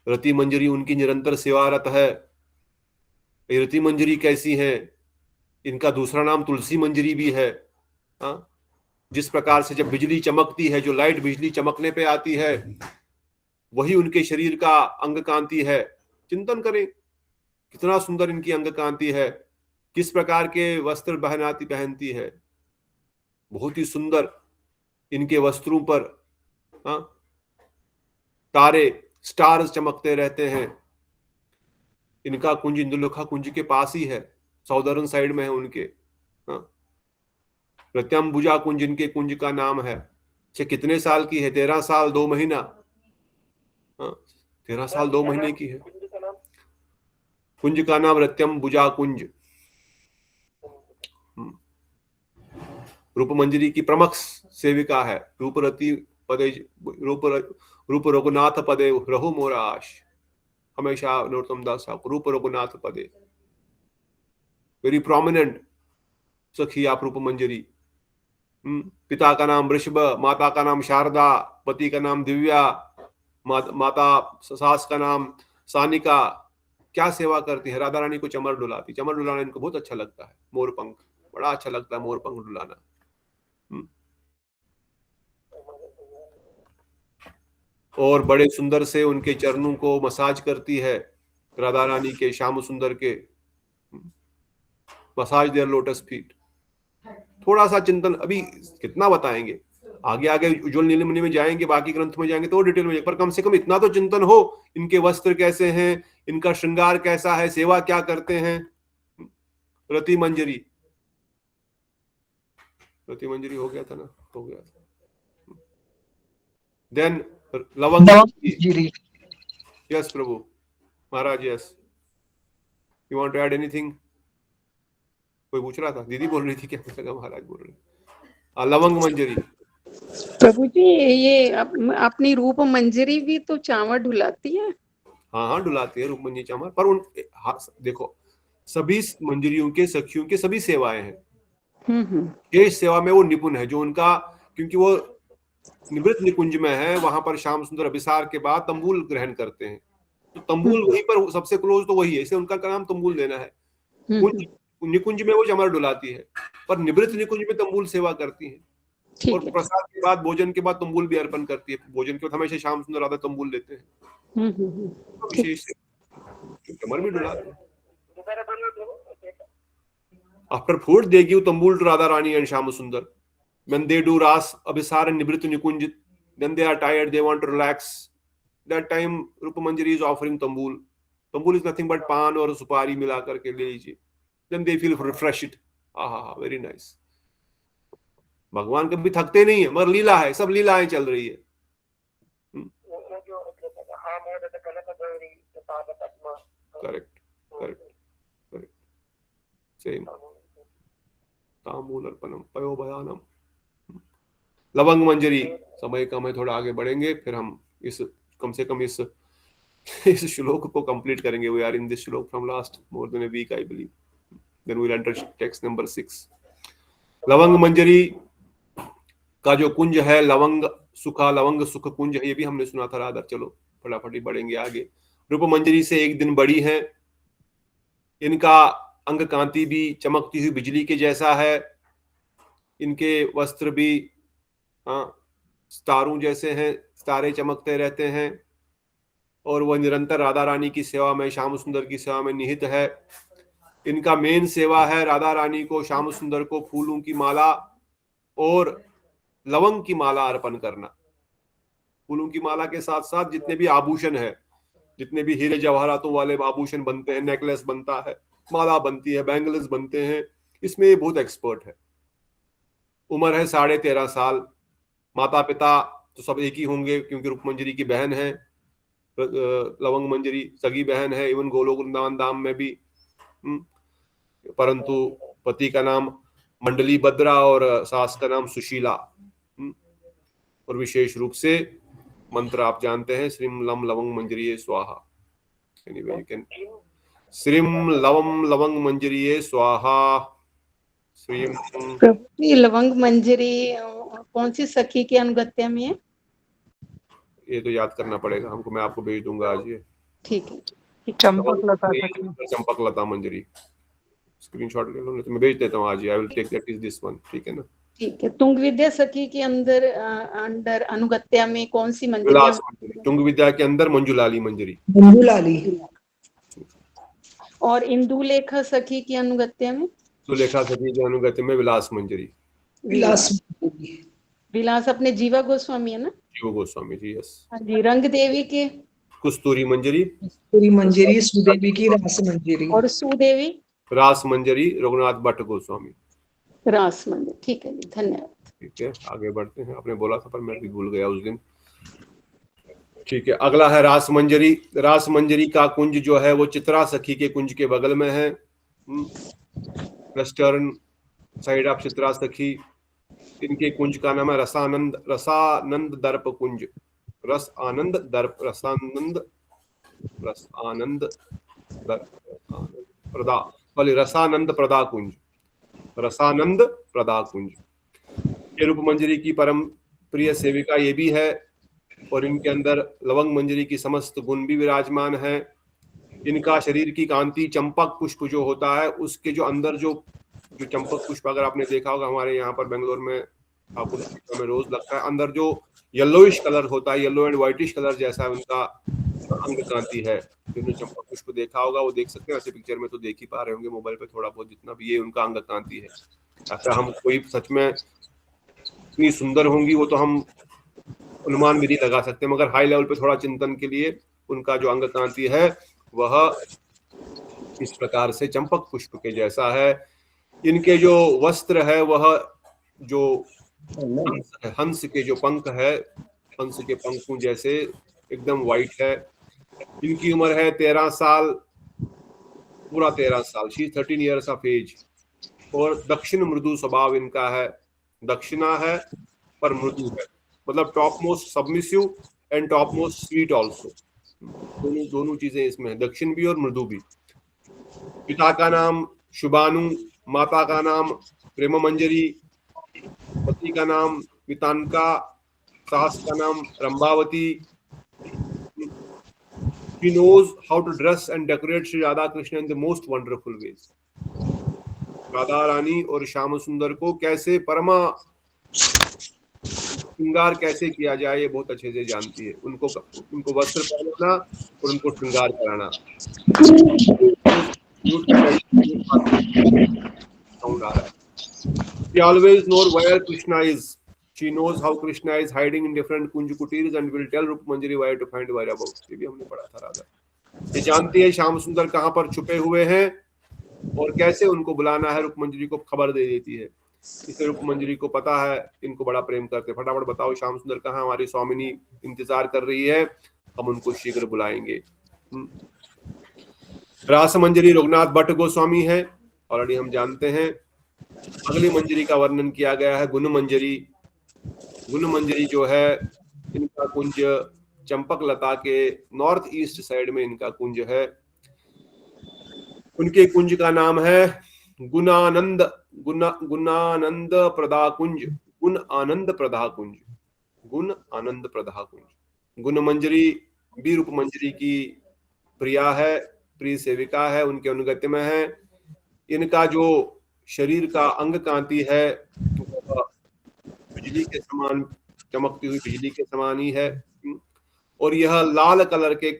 रति मंजरी उनकी निरंतर सेवारत है। रति मंजरी कैसी है, इनका दूसरा नाम तुलसी मंजरी भी है। जिस प्रकार से जब बिजली चमकती है, जो लाइट बिजली चमकने पे आती है, वही उनके शरीर का अंग कांति है। चिंतन करें कितना सुंदर इनकी अंग कांति है, किस प्रकार के वस्त्र पहनती है, बहुत ही सुंदर इनके वस्त्रों पर तारे, स्टार्स चमकते रहते हैं। इनका कुंज इंदुलेखा कुंज के पास ही है, साउदर्न साइड में है उनके। प्रत्यंबुजा कुंज इनके कुंज का नाम है। कितने साल की है? 13 साल 2 महीना। 13 साल 2 महीने की है। कुंज का नाम रत्यंबुजा कुंज। रूप मंजरी की प्रमुख सेविका है। रूप रघुनाथ पदे रहु मोराश, हमेशा नरोत्तम दास ठाकुर रूप रघुनाथ पदे, वेरी प्रोमिनेंट सखी आप रूप मंजरी। पिता का नाम वृषभ, माता का नाम शारदा, पति का नाम दिव्या, माता सास का नाम सानिका। क्या सेवा करती है, राधा रानी को चमर डुलाती। चमर डुलाना इनको बहुत अच्छा लगता है। मोरपंख बड़ा अच्छा लगता है, मोरपंख डुलाना। और बड़े सुंदर से उनके चरणों को मसाज करती है, राधा रानी के, श्याम सुंदर के। Massage their lotus feet. थोड़ा सा चिंतन, अभी कितना बताएंगे, आगे आगे उज्ज्वल नीलमणि में जाएंगे, बाकी ग्रंथ में जाएंगे तो डिटेल में, पर कम से कम इतना तो चिंतन हो, इनके वस्त्र कैसे हैं, इनका श्रृंगार कैसा है, सेवा क्या करते हैं। रति मंजरी हो गया था ना, हो गया था। Then Lavanga Manjari. Yes Prabhu Maharaj, yes, you want to add anything? कोई पूछ रहा था, दीदी बोल रही थी क्या? महाराज बोल रहे। लवंग मंजरी। प्रभु जी, ये अपनी रूप मंजरी भी तो चावल डुलाती है। हाँ, डुलाती है रूप मंजरी चावल। पर देखो, सभी मंजरियों के, सखियों के सभी सेवाएं हैं। शेष सेवा में वो निपुण है, जो उनका, क्योंकि वो निवृत्त निकुंज में है, वहां पर श्याम सुंदर अभिसार के बाद तंबूल ग्रहण करते हैं। तो तंबूल वहीं पर सबसे क्लोज तो वही है, इसलिए उनका नाम तंबूल देना है। निकुंज में वो चमर डुलाती है, पर निवृत्त निकुंज में तंबूल सेवा करती है। ठीक और है। प्रसाद के बाद, भोजन के बाद तंबूल भी अर्पण करती है। भोजन के बाद हमेशा श्याम सुंदर राधा तंबूल देते हैं, तो ठीक। विशेष है। कमर भी डुलाते हैं। आफ्टर फूड दे गिव तंबूल to Radha Rani and Shyam Sundar when they do ras abhisar and nibrit nikunj, then they are tired, they want to relax. That time Rupa Manjari is offering tambul. Tambul is nothing but pan और सुपारी मिला करके ले लीजिए, then they feel refreshed. आहा, very nice. भगवान कभी थकते नहीं है, मगर लीला है, सब लीलाएं चल रही है। Correct correct correct, same. तांबूल अर्पणम पयोभयानम। लवंग मंजरी, समय कम है, थोड़ा आगे बढ़ेंगे, फिर हम इस कम से कम इस श्लोक को कंप्लीट करेंगे। We are in this shloka from last more than a week I believe, then we will enter text number 6। Lavang मंजरी का जो कुंज है, लवंग सुख कुंज है, ये भी हमने सुना था राधा। चलो फटाफट बढ़ेंगे आगे। रूप मंजरी से एक दिन बड़ी है, इनका अंग कांति भी चमकती हुई बिजली के जैसा है, इनके वस्त्र भी सितारों जैसे हैं, सितारे चमकते रहते हैं, और वह निरंतर राधा रानी की सेवा में, श्याम सुंदर की सेवा में निहित है। इनका मेन सेवा है राधा रानी को, श्याम सुंदर को फूलों की माला और लवंग की माला अर्पण करना। फूलों की माला के साथ साथ जितने भी आभूषण है, जितने भी हीरे जवाहरातों वाले आभूषण बनते हैं, नेकलेस बनता है, माला बनती है, बैंगल्स बनते हैं, इसमें ये बहुत एक्सपर्ट है। उम्र है 13.5 साल। माता पिता तो सब एक ही होंगे, क्योंकि रूप मंजरी की बहन है, लवंग मंजरी सगी बहन है, इवन गोलोक वृंदावन धाम में भी। परंतु पति का नाम मंडली बद्रा और सास का नाम सुशीला। और विशेष रूप से मंत्र आप जानते हैं, श्रीम लम लवंग मंजरी स्वाहा। एनीवे यू कैन श्रीम लवम लवंग मंजरी स्वाहा। श्रीम। ये लवंग मंजरी कौन सी सखी के अनुगत्य में है? ये तो याद करना पड़ेगा हमको, मैं आपको भेज दूंगा आज ये। ठीक है। चंपक लता मंजरी स्क्रीनशॉट ले लो, नहीं तो मैं भेज देता हूँ आज। I will take that is this one, ठीक है ना। ठीक है। तुंग विद्या सखी के अंदर अनुगत्या में कौन सी मंजरी? विलास मंजरी। तुंग विद्या के अंदर मंजुलाली मंजरी। मंजुलाली। और इंदुलेखा सखी की अनुगत्या में? सुलेखा सखी के अनुगत्य में विलास मंजरी। विलास अपने जीवा गोस्वामी है ना? जीवा गोस्वामी जी, यस। हाँ जी। रंग देवी के? कुस्तूरी मंजरी। कुस्तूरी मंजरी सुदेवी की रास मंजरी। और सुदेवी? रास मंजरी रघुनाथ भट्ट गोस्वामी। रास मंजरी, ठीक है जी, धन्यवाद। ठीक है, आगे बढ़ते हैं। आपने बोला था पर मैं भी भूल गया उस दिन। ठीक है, अगला है रास मंजरी। रास मंजरी का कुंज जो है वो चित्रा सखी के कुंज के बगल में है, वेस्टर्न साइड ऑफ चित्रा सखी। इनके कुंज का नाम है रसानंद दर्प कुंज। रस आनंद दर्प, रसानंद दर्प प्रदा, बोले रसानंद प्रदा कुंज, रसानंद प्रदा कुंज। ये रूप मंजरी की परम प्रिय सेविका ये भी है, और इनके अंदर लवंग मंजरी की समस्त गुण भी विराजमान है। इनका शरीर की कांति चंपक पुष्प जो होता है, उसके जो अंदर जो चंपक पुष्प अगर आपने देखा होगा, हमारे यहाँ पर बेंगलोर में में रोज लगता है, अंदर जो येलोइश कलर होता है, येलो एंड व्हाइटिश कलर जैसा उनका अंग कांति है। जिन्होंने चंपक पुष्प देखा होगा वो देख सकते हैं, ऐसे पिक्चर में तो देख ही पा रहे होंगे मोबाइल पे थोड़ा बहुत, जितना भी ये उनका अंग कांति है। अच्छा, हम कोई सच में इतनी सुंदर होंगी वो तो हम अनुमान भी नहीं लगा सकते, मगर हाई लेवल पे थोड़ा चिंतन के लिए उनका जो अंग कांति है वह इस प्रकार से चंपक पुष्प के जैसा है। इनके जो वस्त्र है वह जो हंस के जो पंख है, हंस के पंखों जैसे एकदम व्हाइट है। इनकी उम्र है 13 साल, पूरा 13 साल। She 13 years of age. और दक्षिण मृदु स्वभाव इनका है, दक्षिणा है पर मृदु है, मतलब top most submissive and top most sweet also. दोनों चीजें इसमें है, दक्षिण भी और मृदु भी। पिता का नाम शुभानु, माता का नाम प्रेम मंजरी, पति का नाम वितानका, सास का नाम रंभावती। She knows how to dress and decorate Sri Radha Krishna in the most wonderful ways. Radha Rani और श्याम सुंदर को कैसे परमा श्रृंगार कैसे किया जाए ये बहुत अच्छे से जानती है। उनको वस्त्र पहनाना और उनको श्रृंगार कराना। म्यूट कर रही साउंड आ रहा है। She always knows where Krishna is. She knows how Krishna is hiding in different kunj kutirs and will tell Rup Manjari where to find whereabouts. ये भी हमने पढ़ा था राधा। ये जानती है श्याम सुंदर कहाँ पर छुपे हुए हैं और कैसे उनको बुलाना है। रुक मंजरी को खबर दे देती है। इसे रुक मंजरी को पता है इनको बड़ा प्रेम करते, फटाफट बताओ श्याम सुंदर कहाँ, हमारी स्वामिनी इंतजार कर रही है, हम उनको शीघ्र बुलाएंगे। रास मंजरी रघुनाथ भट्ट गोस्वामी है, ऑलरेडी हम जानते हैं। अगली मंजरी का वर्णन किया गया है गुण मंजरी। गुण मंजरी जो है इनका कुंज चंपक लता के नॉर्थ ईस्ट साइड में इनका कुंज है। उनके कुंज का नाम है गुणानंद प्रदा कुंज, गुण आनंद प्रदा कुंज, गुण आनंद प्रदा कुंज। गुण मंजरी भी रूप मंजरी की प्रिया है, प्रिय सेविका है, उनके अनुगत्य में है। इनका जो शरीर का अंग कांति है बिजली के समान, चमकती हुई बिजली के समान ही है। और यह लाल कलर के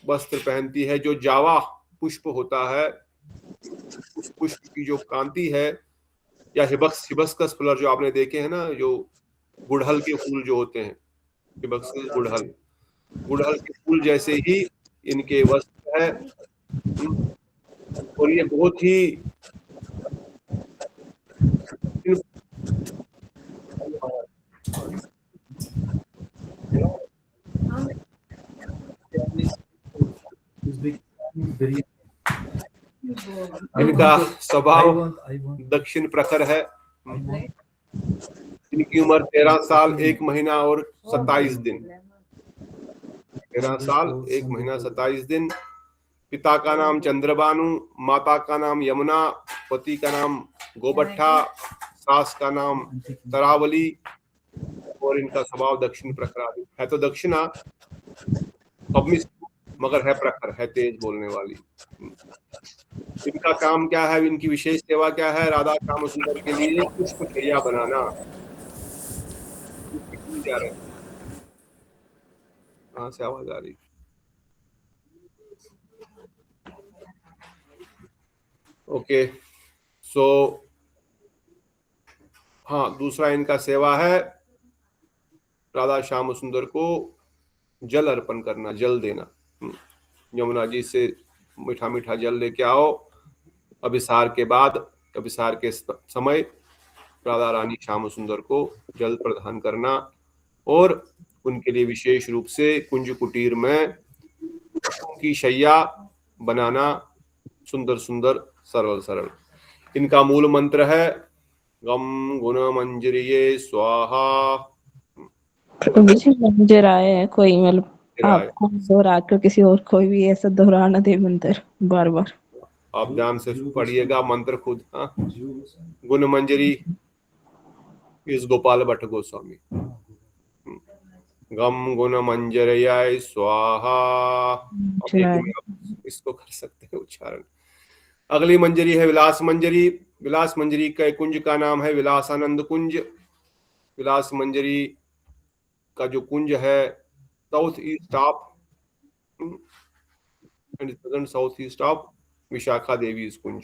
वस्त्र पहनती है। जो जावा पुष्प होता है उस पुष्प की जो कांति है, या हिबिस्कस फ्लावर जो आपने देखे हैं ना, जो गुड़हल के फूल जो होते हैं, हिबिस्कस गुड़हल के फूल जैसे ही इनके वस्त्र है। और ये बहुत ही इनका स्वभाव दक्षिण प्रखर है। इनकी उम्र 13 साल 1 महीना और 27 दिन। 13 साल 1 महीना 27 दिन। पिता का नाम चंद्रबानु, माता का नाम यमुना, पति का नाम गोबट्ठा, सास का नाम तरावली। और इनका स्वभाव दक्षिण प्रखर है। तो दक्षिणा मगर है प्रखर, है तेज बोलने वाली। इनका काम क्या है, इनकी विशेष सेवा क्या है? राधा श्याम सुंदर के लिए पुष्प क्रिया बनाना। जा रहे कहाँ से आवाज आ रही? ओके, सो हाँ, दूसरा इनका सेवा है राधा श्याम सुंदर को जल अर्पण करना, जल देना। यमुना जी से मीठा मीठा जल लेके आओ। अभिसार के बाद, अभिसार के समय राधा रानी श्याम सुंदर को जल प्रदान करना। और उनके लिए विशेष रूप से कुंज कुटीर में की शैया बनाना, सुंदर सुंदर सरल सरल। इनका मूल मंत्र है गम गुण मंजरिये स्वाहा। मुझे राय है कोई, मतलब आपको दोहरा के किसी और कोई भी ऐसा दोहराना दे मंत्र बार बार। आप ध्यान से पढ़िएगा मंत्र खुद। हाँ, गुण मंजरी इस गोपाल भट्ट गोस्वामी। गम गुण मंजरयाय स्वाहा। इसको कर सकते हैं उच्चारण। अगली मंजरी है विलास मंजरी। विलास मंजरी का कुंज का नाम है विलासानंद कुंज। विलास मंजरी का जो कुंज है south east of south east of Vishakha Devi कुंज।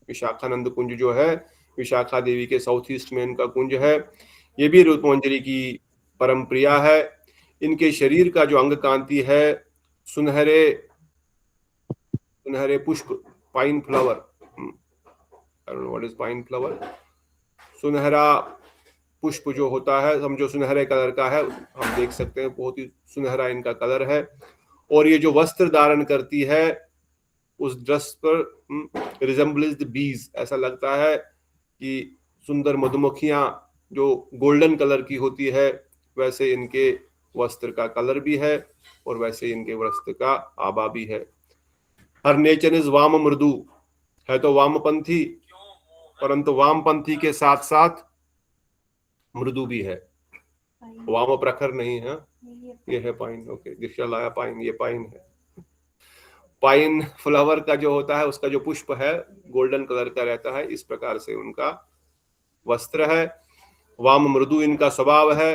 विशाखानंद कुंज जो है विशाखा देवी के साउथ ईस्ट में इनका कुंज है। ये भी रूप मंजरी की परम प्रिया है। इनके शरीर का जो अंग कांति है सुनहरे सुनहरे पुष्प, pine flower, I don't know what is pine flower. सुनहरा पुष्प जो होता है, समझो सुनहरे कलर का है, हम देख सकते हैं बहुत ही सुनहरा इनका कलर है। और ये जो वस्त्र धारण करती है उस ड्रेस पर रिजेंबल्स द बीज, ऐसा लगता है कि सुंदर मधुमक्खियां जो गोल्डन कलर की होती है वैसे इनके वस्त्र का कलर भी है और वैसे इनके वस्त्र का आभा भी है। हर नेचर इज वाम मृदु, है तो वामपंथी, परंतु वामपंथी के साथ साथ मृदु भी है, वाम प्रखर नहीं है। ये है पाइन। ओके, दिशा लाया पाइन, ये पाइन है। पाइन फ्लावर का जो होता है उसका जो पुष्प है गोल्डन कलर का रहता है। इस प्रकार से उनका वस्त्र है। वाम मृदु इनका स्वभाव है।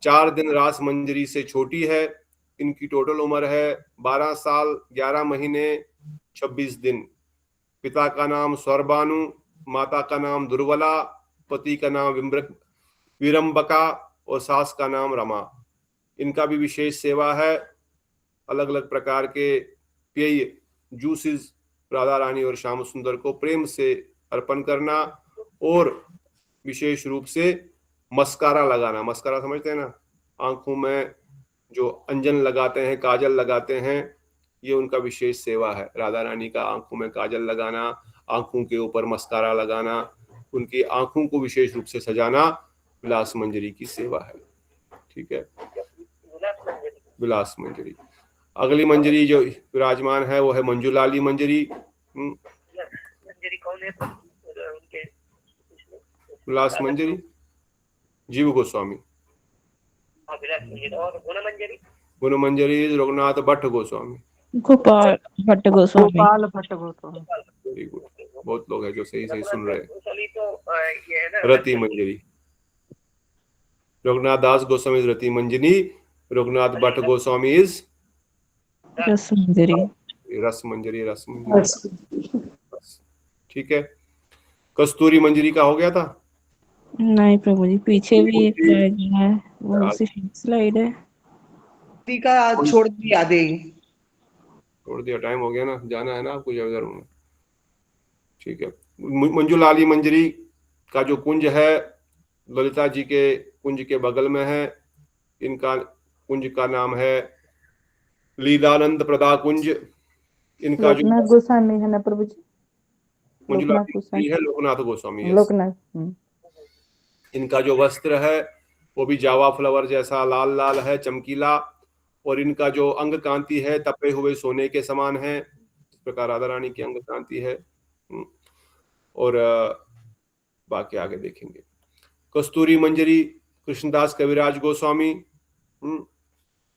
4 दिन रास मंजरी से छोटी है। इनकी टोटल उम्र है 12 साल 11 महीने 26 दिन। पिता का नाम स्वरबानु, माता का नाम दुर्वला, पति का नाम विरंबका और सास का नाम रमा। इनका भी विशेष सेवा है। अलग अलग प्रकार के पेय जूसेस राधा रानी और श्याम सुंदर को प्रेम से अर्पण करना और विशेष रूप से मस्कारा लगाना। मस्कारा समझते हैं ना, आंखों में जो अंजन लगाते हैं, काजल लगाते हैं, ये उनका विशेष सेवा है। राधा रानी का आंखों में काजल लगाना, आंखों के ऊपर मस्कारा लगाना, उनकी आंखों को विशेष रूप से सजाना विलास मंजरी की सेवा है। ठीक है, विलास मंजरी। अगली मंजरी जो विराजमान है वो है मंजुलाली मंजरी। विलास मंजरी जीव गोस्वामी। गुण मंजरी रघुनाथ भट्ट गोस्वामी। गोपाल भट्ट गोस्वामी। वेरी गुड, बहुत लोग हैं जो सही सही सुन रहे हैं। Rati Manjari Raghunath Das Goswami is Rati Manjari, Raghunath Bhatt Goswami is Rasa Manjari. रस मंजरी, रस मंजरी। ठीक है, कस्तूरी मंजरी का हो गया था? नहीं प्रभु जी, पीछे भी एक है, वो उसी स्लाइड है। का छोड़ दिया यादें ही। छोड़ दिया, टाइम हो गया ना, जाना है ना आपको जगह में। ठीक है, मंजुलाली मंजरी का जो कुंज है ललिता जी के कुंज के बगल में है। इनका कुंज का नाम है लीलानंद प्रदा कुंज। इनका जो लोकनाथ गोस्वामी है ना प्रभु जी? मंजुलाली मंजरी है लोकनाथ गोस्वामी। लोकनाथ। इनका जो वस्त्र है वो भी जावा फ्लावर जैसा लाल लाल है, चमकीला, और इनका जो अंग कांति है तपे हुए सोने के समान है। इस प्रकार राधा रानी की अंग कांति है। और बाकी आगे देखेंगे। कस्तूरी मंजरी कृष्णदास कविराज गोस्वामी।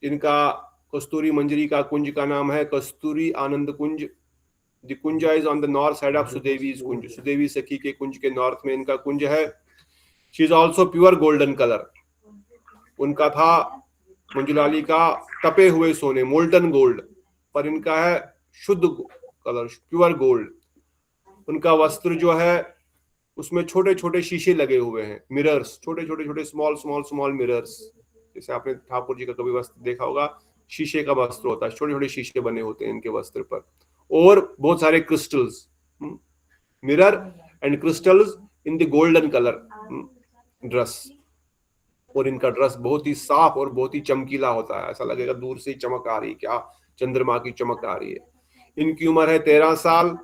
इनका कस्तूरी मंजरी का कुंज का नाम है कस्तूरी आनंद कुंज। The kunj is on the north side of Sudevi kunj. Sudevi सखी के कुंज के नॉर्थ में इनका कुंज है। She is also pure golden colour. उनका था मंजुलाली का तपे हुए सोने, मोल्टन गोल्ड, पर इनका है शुद्ध कलर, प्योर गोल्ड। उनका वस्त्र जो है उसमें छोटे छोटे शीशे लगे हुए हैं, मिरर्स, छोटे छोटे छोटे स्मॉल मिरर्स। जैसे आपने ठाकुर जी का कभी वस्त्र देखा होगा, शीशे का वस्त्र होता है, छोटे छोटे शीशे बने होते हैं इनके वस्त्र पर, और बहुत सारे crystals, mirror and crystals in the golden colour dress. और इनका ड्रेस बहुत ही साफ और बहुत ही चमकीला होता है, ऐसा लगेगा दूर से ही चमक आ रही, क्या चंद्रमा की चमक आ रही है। इनकी उम्र है 13 साल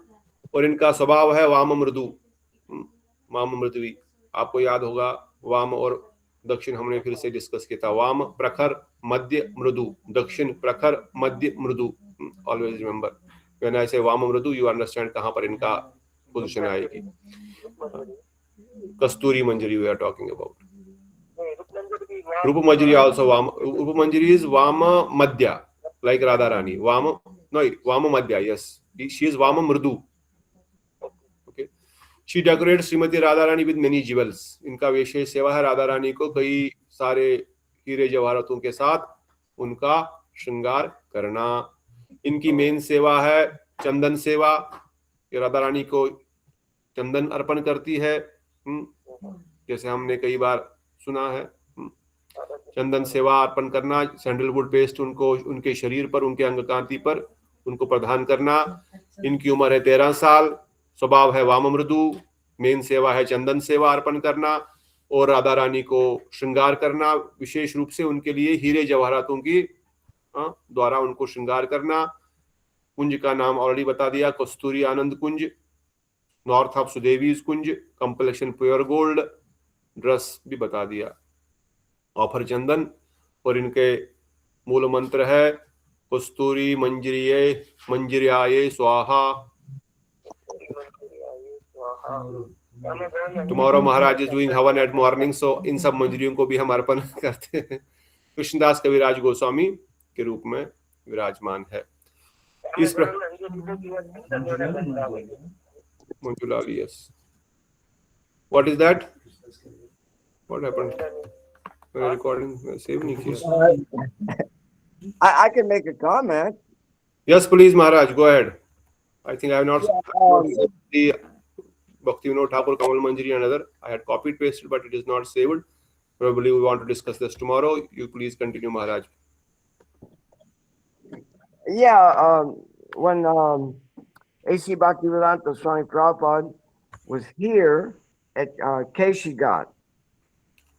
और इनका स्वभाव है वाम मृदु, वाम मृदुवी। आपको याद होगा वाम और दक्षिण हमने फिर से डिस्कस किया था। वाम प्रखर, मध्य मृदु, दक्षिण प्रखर, मध्य मृदु। ऑलवेज रिमेंबर व्हेन आई से वाम मृदु, यू अंडरस्टैंड कहां पर इनका पोजीशन आएगी। कस्तूरी मंजरी वी आर टॉकिंग अबाउट। रूप मंजरी आल्सो वाम, रूप मंजरी इज वाम मध्य, like Radha Rani. Vama Madhya, yes. She is Vama Mridu. Okay. She decorates Srimati Radha Rani with many jewels. इनका विशेष सेवा है राधा रानी को कई सारे हीरे जवाहरातों के साथ उनका श्रृंगार करना। इनकी मेन सेवा है चंदन सेवा। ये राधा रानी को चंदन अर्पण करती है, जैसे हमने कई बार सुना है। चंदन सेवा अर्पण करना, सैंडलवुड पेस्ट उनको उनके शरीर पर, उनके अंग कांति पर उनको प्रदान करना। इनकी उम्र है 13 साल, स्वभाव है वाम मृदु, मेन सेवा है चंदन सेवा अर्पण करना और राधा रानी को श्रृंगार करना, विशेष रूप से उनके लिए हीरे जवाहरातों की द्वारा उनको श्रृंगार करना। कुंज का नाम ऑलरेडी बता दिया, कस्तूरी आनंद कुंज, north of Sudevi's kunj, complexion pure gold, dress भी बता दिया, ऑफर चंदन। और इनके मूल मंत्र है कस्तूरी मंजरिये मंजरियाये स्वाहा। टुमारो महाराज इज डूइंग हवन एट मॉर्निंग, सो इन सब मंजरियों को भी हम अर्पण करते हैं। कृष्णदास कविराज गोस्वामी के रूप में विराजमान है। इस Manjulali, yes. What is that? What happened? मैंने recording save नहीं किया. I can make a comment. Yes, please, Maharaj, go ahead. I think I have not Um, saved the Bhakti Vinod Thakur, Kamal Manjari, and other. I had copied pasted, but it is not saved. Probably we want to discuss this tomorrow. You please continue, Maharaj. yeah, when A.C. Bhaktivedanta Swami Prabhupada was here at Keshigat,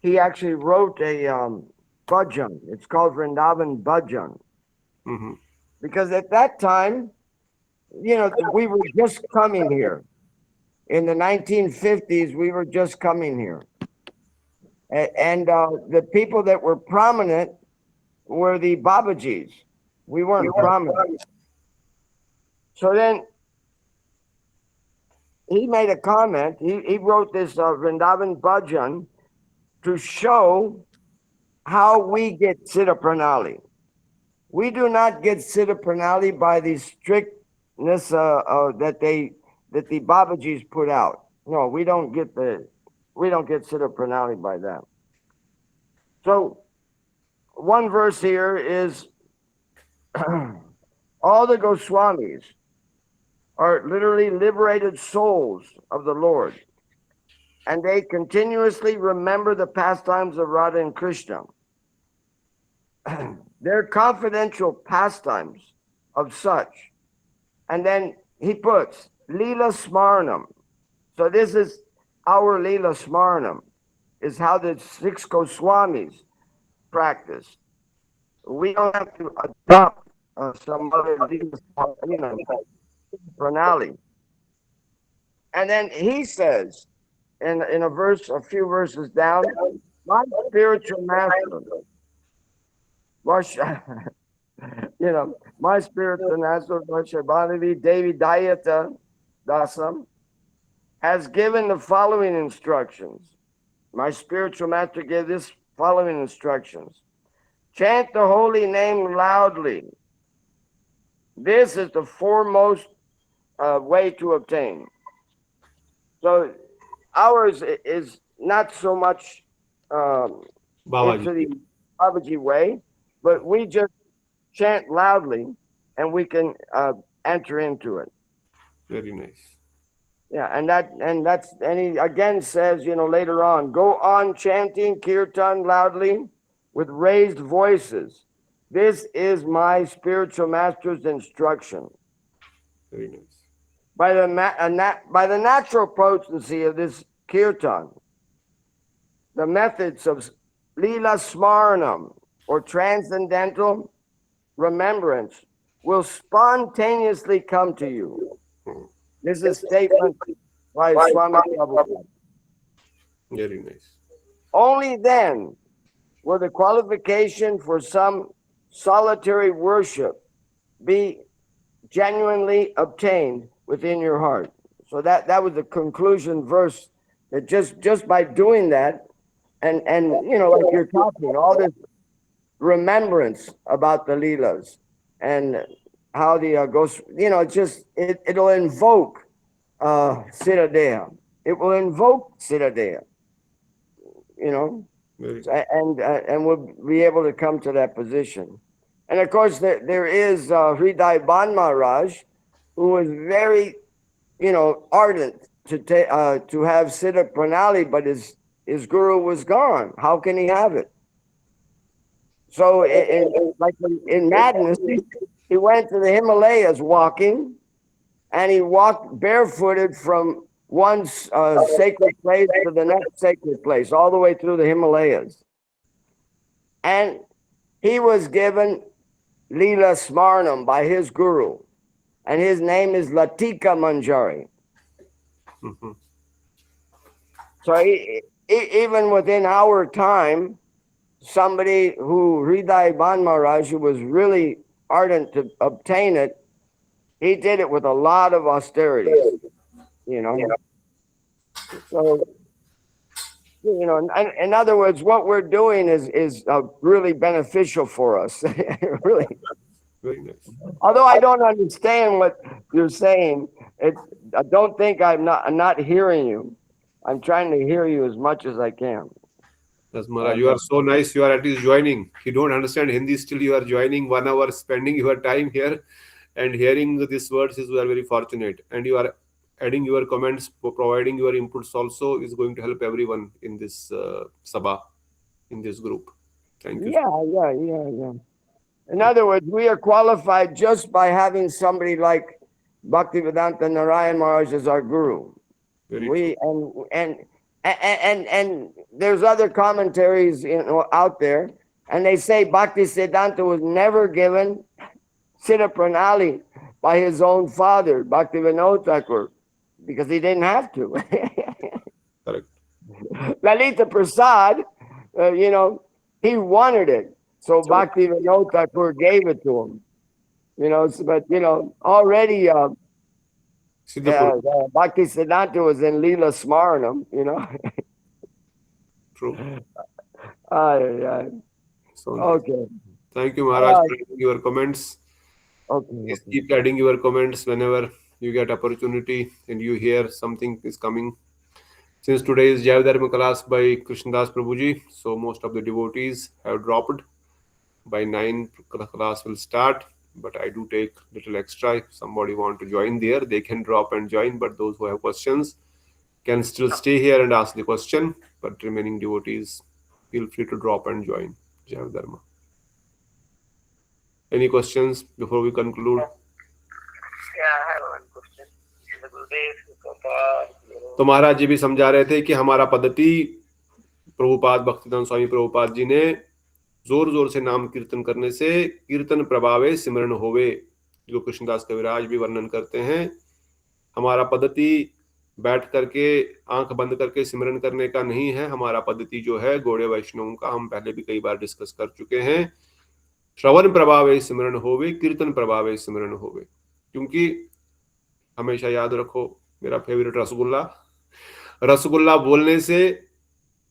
he actually wrote a bhajan. It's called Vrindavan Bhajan. Mm-hmm. Because at that time, you know, we were just coming here. In the 1950s, we were just coming here. And the people that were prominent were the Babajis. We weren't prominent. So then he made a comment. He wrote this Vrindavan Bhajan to show how we get Siddha Pranali. We do not get Siddha Pranali by the strictness that the Babajis put out. No, we don't get Siddha Pranali by that. So one verse here is all the Goswamis are literally liberated souls of the Lord, and they continuously remember the pastimes of Radha and Krishna. They're confidential pastimes of such. And then he puts Leela Smarnam. So this is our Leela Smarnam, is how the 6 Goswamis practice. We don't have to adopt some other Leela Smarnam, Pranali. And then he says, in a verse, a few verses down, my spiritual master, my spiritual master, Varshabhanavi Devi Dayata Dasam, has given the following instructions. My spiritual master gave this following instructions. Chant the holy name loudly. This is the foremost way to obtain. So ours is not so much into the Babaji way, but we just chant loudly and we can enter into it. Very nice. Yeah, and he again says, later on, go on chanting kirtan loudly with raised voices. This is my spiritual master's instruction. Very nice. By the natural potency of this kirtan, the methods of Leela Smarnam, or transcendental remembrance, will spontaneously come to you. This is a statement by Swami Prabhupada. Very nice. Only then will the qualification for some solitary worship be genuinely obtained within your heart. So that was the conclusion verse, that just by doing that, and like you're talking, all this remembrance about the Leelas and how the ghost, it'll invoke Siddhadeha. It will invoke Siddhadeha, and we'll be able to come to that position. And of course, there is Hriday Ban Maharaj, who was very, ardent to have Siddha Pranali, but his guru was gone. How can he have it? So, in madness, he went to the Himalayas walking, and he walked barefooted from one sacred place to the next sacred place, all the way through the Himalayas. And he was given Leela Smarnam by his guru, and his name is Latika Manjari. Mm-hmm. So even within our time, somebody who Hriday Ban Maharaj, who was really ardent to obtain it, he did it with a lot of austerity, So, in other words, what we're doing is really beneficial for us, really. Very nice. Although I don't understand what you're saying, I don't think I'm not hearing you. I'm trying to hear you as much as I can. Yes, Maharaj, you are so nice. You are at least joining. You don't understand Hindi, still you are joining 1 hour, spending your time here and hearing these words is you are very fortunate. And you are adding your comments, providing your inputs also is going to help everyone in this Sabha, in this group. Thank you. Yeah. In other words, we are qualified just by having somebody like Bhaktivedanta Narayan Maharaj as our guru. Very true. And there's other commentaries out there, and they say Bhaktisiddhanta was never given Siddha Pranali by his own father, Bhaktivinoda Thakur, because he didn't have to. Correct. Lalita Prasad, he wanted it. So Bhaktivinoda Thakur gave it to him. Already Bhaktisiddhanta was in Leela Smaranam, True. So Okay. thank you, Maharaj, for adding your comments. Okay. Please keep adding your comments whenever you get opportunity and you hear something is coming. Since today is Jai Dharma class by Krishnadas Prabhuji, so most of the devotees have dropped. By 9 class will start, but I do take little extra. If somebody want to join there, they can drop and join, but those who have questions can still stay here and ask the question, but remaining devotees feel free to drop and join. Jai Dharma. Any questions before we conclude? Yeah, I have one question. तो महाराज जी भी समझा रहे थे कि हमारा पद्धति प्रभुपाद भक्तिदान स्वामी प्रभुपाद जी ने जोर जोर से नाम कीर्तन करने से कीर्तन प्रभावे सिमरन होवे, जो कृष्णदास कविराज भी वर्णन करते हैं। हमारा पद्धति बैठ करके आंख बंद करके सिमरन करने का नहीं है। हमारा पद्धति जो है गौड़ीय वैष्णवों का, हम पहले भी कई बार डिस्कस कर चुके हैं, श्रवण प्रभावे सिमरन होवे, कीर्तन प्रभावे सिमरन होवे। क्योंकि हमेशा याद रखो, मेरा फेवरेट रसगुल्ला, रसगुल्ला बोलने से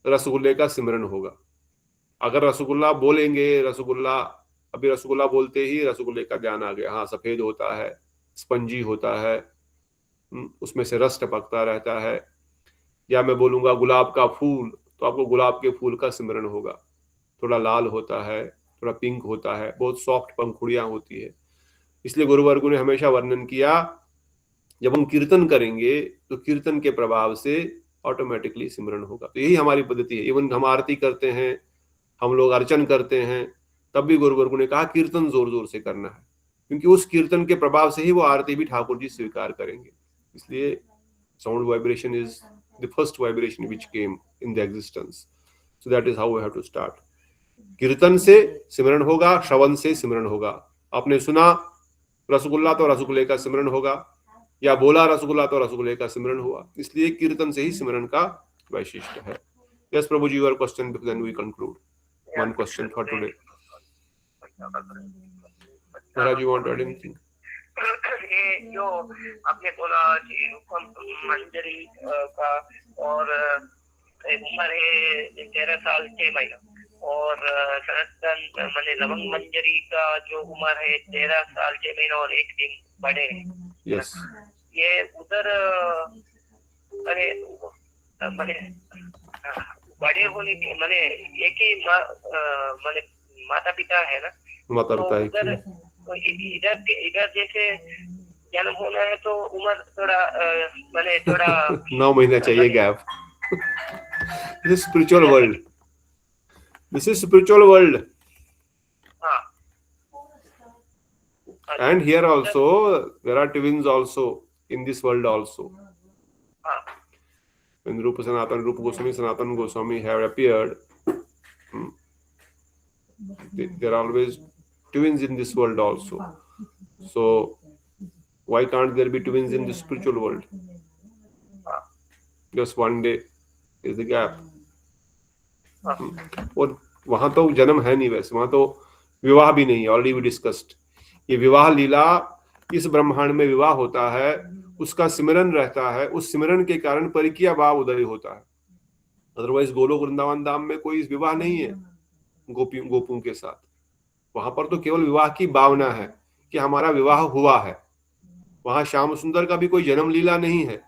रसगुल्ले का सिमरन होगा। अगर रसगुल्ला बोलेंगे, अभी रसगुल्ला बोलते ही रसगुल्ले का ध्यान आ गया, हाँ सफेद होता है, स्पंजी होता है, उसमें से रस टपकता रहता है। या मैं बोलूंगा गुलाब का फूल, तो आपको गुलाब के फूल का सिमरन होगा। थोड़ा लाल होता है, थोड़ा पिंक होता है, बहुत सॉफ्ट पंखुड़ियां होती है। इसलिए गुरुवर्गों ने हमेशा वर्णन किया, जब हम कीर्तन करेंगे तो कीर्तन के प्रभाव से ऑटोमेटिकली सिमरन होगा। तो यही हमारी पद्धति है। इवन हम आरती करते हैं, हम लोग अर्चन करते हैं, तब भी गुरुवर्गों ने कहा कीर्तन जोर जोर से करना है, क्योंकि उस कीर्तन के प्रभाव से ही वो आरती भी ठाकुर जी स्वीकार करेंगे। इसलिए sound vibration is the first vibration which came in the existence. So that is how we have to start. कीर्तन से सिमरन होगा, श्रवण से सिमरन होगा। आपने सुना रसगुल्ला तो रसगुल्ले का सिमरन होगा, या बोला रसगुल्ला तो रसगुल्ले का सिमरन हुआ। इसलिए कीर्तन से ही सिमरन का वैशिष्ट्य है। Yes prabhu ji, your question, then we conclude. One question for today. Maharaj, you want to add anything? ये जो आपने बोला कि रूपम मंजरी का, और उम्र है 13 साल 6 महीना, और सनातन माने लवंग मंजरी का जो उम्र है 13 साल 6 महीना और 1 दिन बड़े हैं। Yes. ये उधर माने बड़े होने के माने एक ही माने माता पिता है ना, माता तो पिता उधर इधर जैसे जन्म होना है तो उम्र थोड़ा माने थोड़ा 9 महीना चाहिए gap. This is spiritual world. This is spiritual world. हाँ। And here also there are twins also in this world also. हाँ। When Rupa Goswami, Sanatana Goswami have appeared, there are always twins in this world also. So why can't there be twins in the spiritual world? Just one day is the gap. और वहां तो जन्म है नहीं, वैसे वहां तो विवाह भी नहीं है। ऑलरेडी वी डिस्कस्ड, ये विवाह लीला, इस ब्रह्मांड में विवाह होता है, उसका सिमरन रहता है, उस सिमरन के कारण परिकिया भाव उदय होता है। अदरवाइज गोलोक वृंदावन धाम में कोई विवाह नहीं है गोपों के साथ। वहां पर तो केवल विवाह की भावना है कि हमारा विवाह हुआ है। वहां श्याम सुंदर का भी कोई जन्म लीला नहीं है,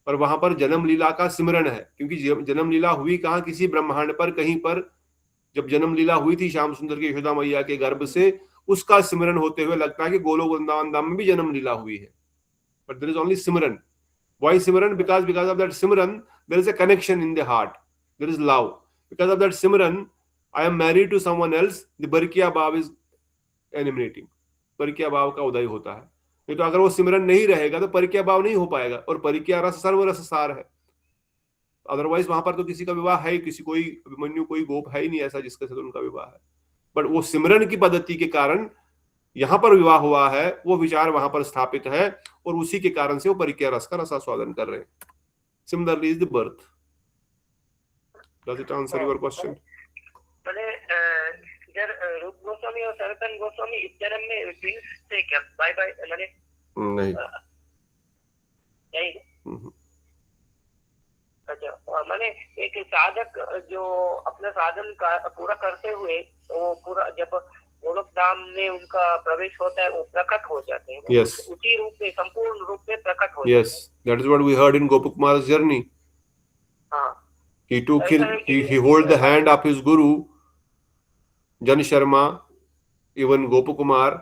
और वहां पर जन्म लीला का सिमरन है, क्योंकि जन्म लीला हुई कहाँ, किसी ब्रह्मांड पर कहीं पर जब जन्म लीला हुई थी श्याम सुंदर की यशोदा मैया के गर्भ से, उसका सिमरन होते हुए लगता है कि गोलोक वृंदावन धाम में भी जन्म लीला हुई है, but there is only simran. Why simran? Because of that simran there is a connection in the heart, there is love. Because of that Simran I am married to someone else, the बरकिया भाव is eliminating, परिकिया भाव का उदय होता है. नहीं तो अगर वो सिमरन नहीं रहेगा तो परिकिया भाव नहीं हो पाएगा, और परिकिया रस सर्व रस सार है. अदरवाइज वहां पर तो किसी का विवाह है, किसी कोई अभिमन्यु कोई गोप है ही नहीं ऐसा जिसके साथ उनका विवाह है, बट वो सिमरन की पद्धति के कारण यहां पर विवाह हुआ है, वो विचार वहां पर स्थापित है, और उसी के कारण से वो परिकिया रस का रसास्वादन कर रहे हैं. Similarly is the birth. Does it answer your question? मैंने इधर रूप गोस्वामी और सनातन गोस्वामी इस जन्म में ट्विंस थे क्या? बाय बाय मैंने नहीं. नहीं. अच्छा, मैंने एक साधक जो अपना साधन का पूरा करते हुए वो पूरा जब गोलोक धाम में उनका प्रवेश होता है वो प्रकट हो जाते हैं. Yes. उसी रूप में संपूर्ण रूप में प्रकट हो Yes, that is what we heard in Gopakumar's journey. हाँ. He took he hold the hand of his guru जन शर्मा, इवन गोपकुमार,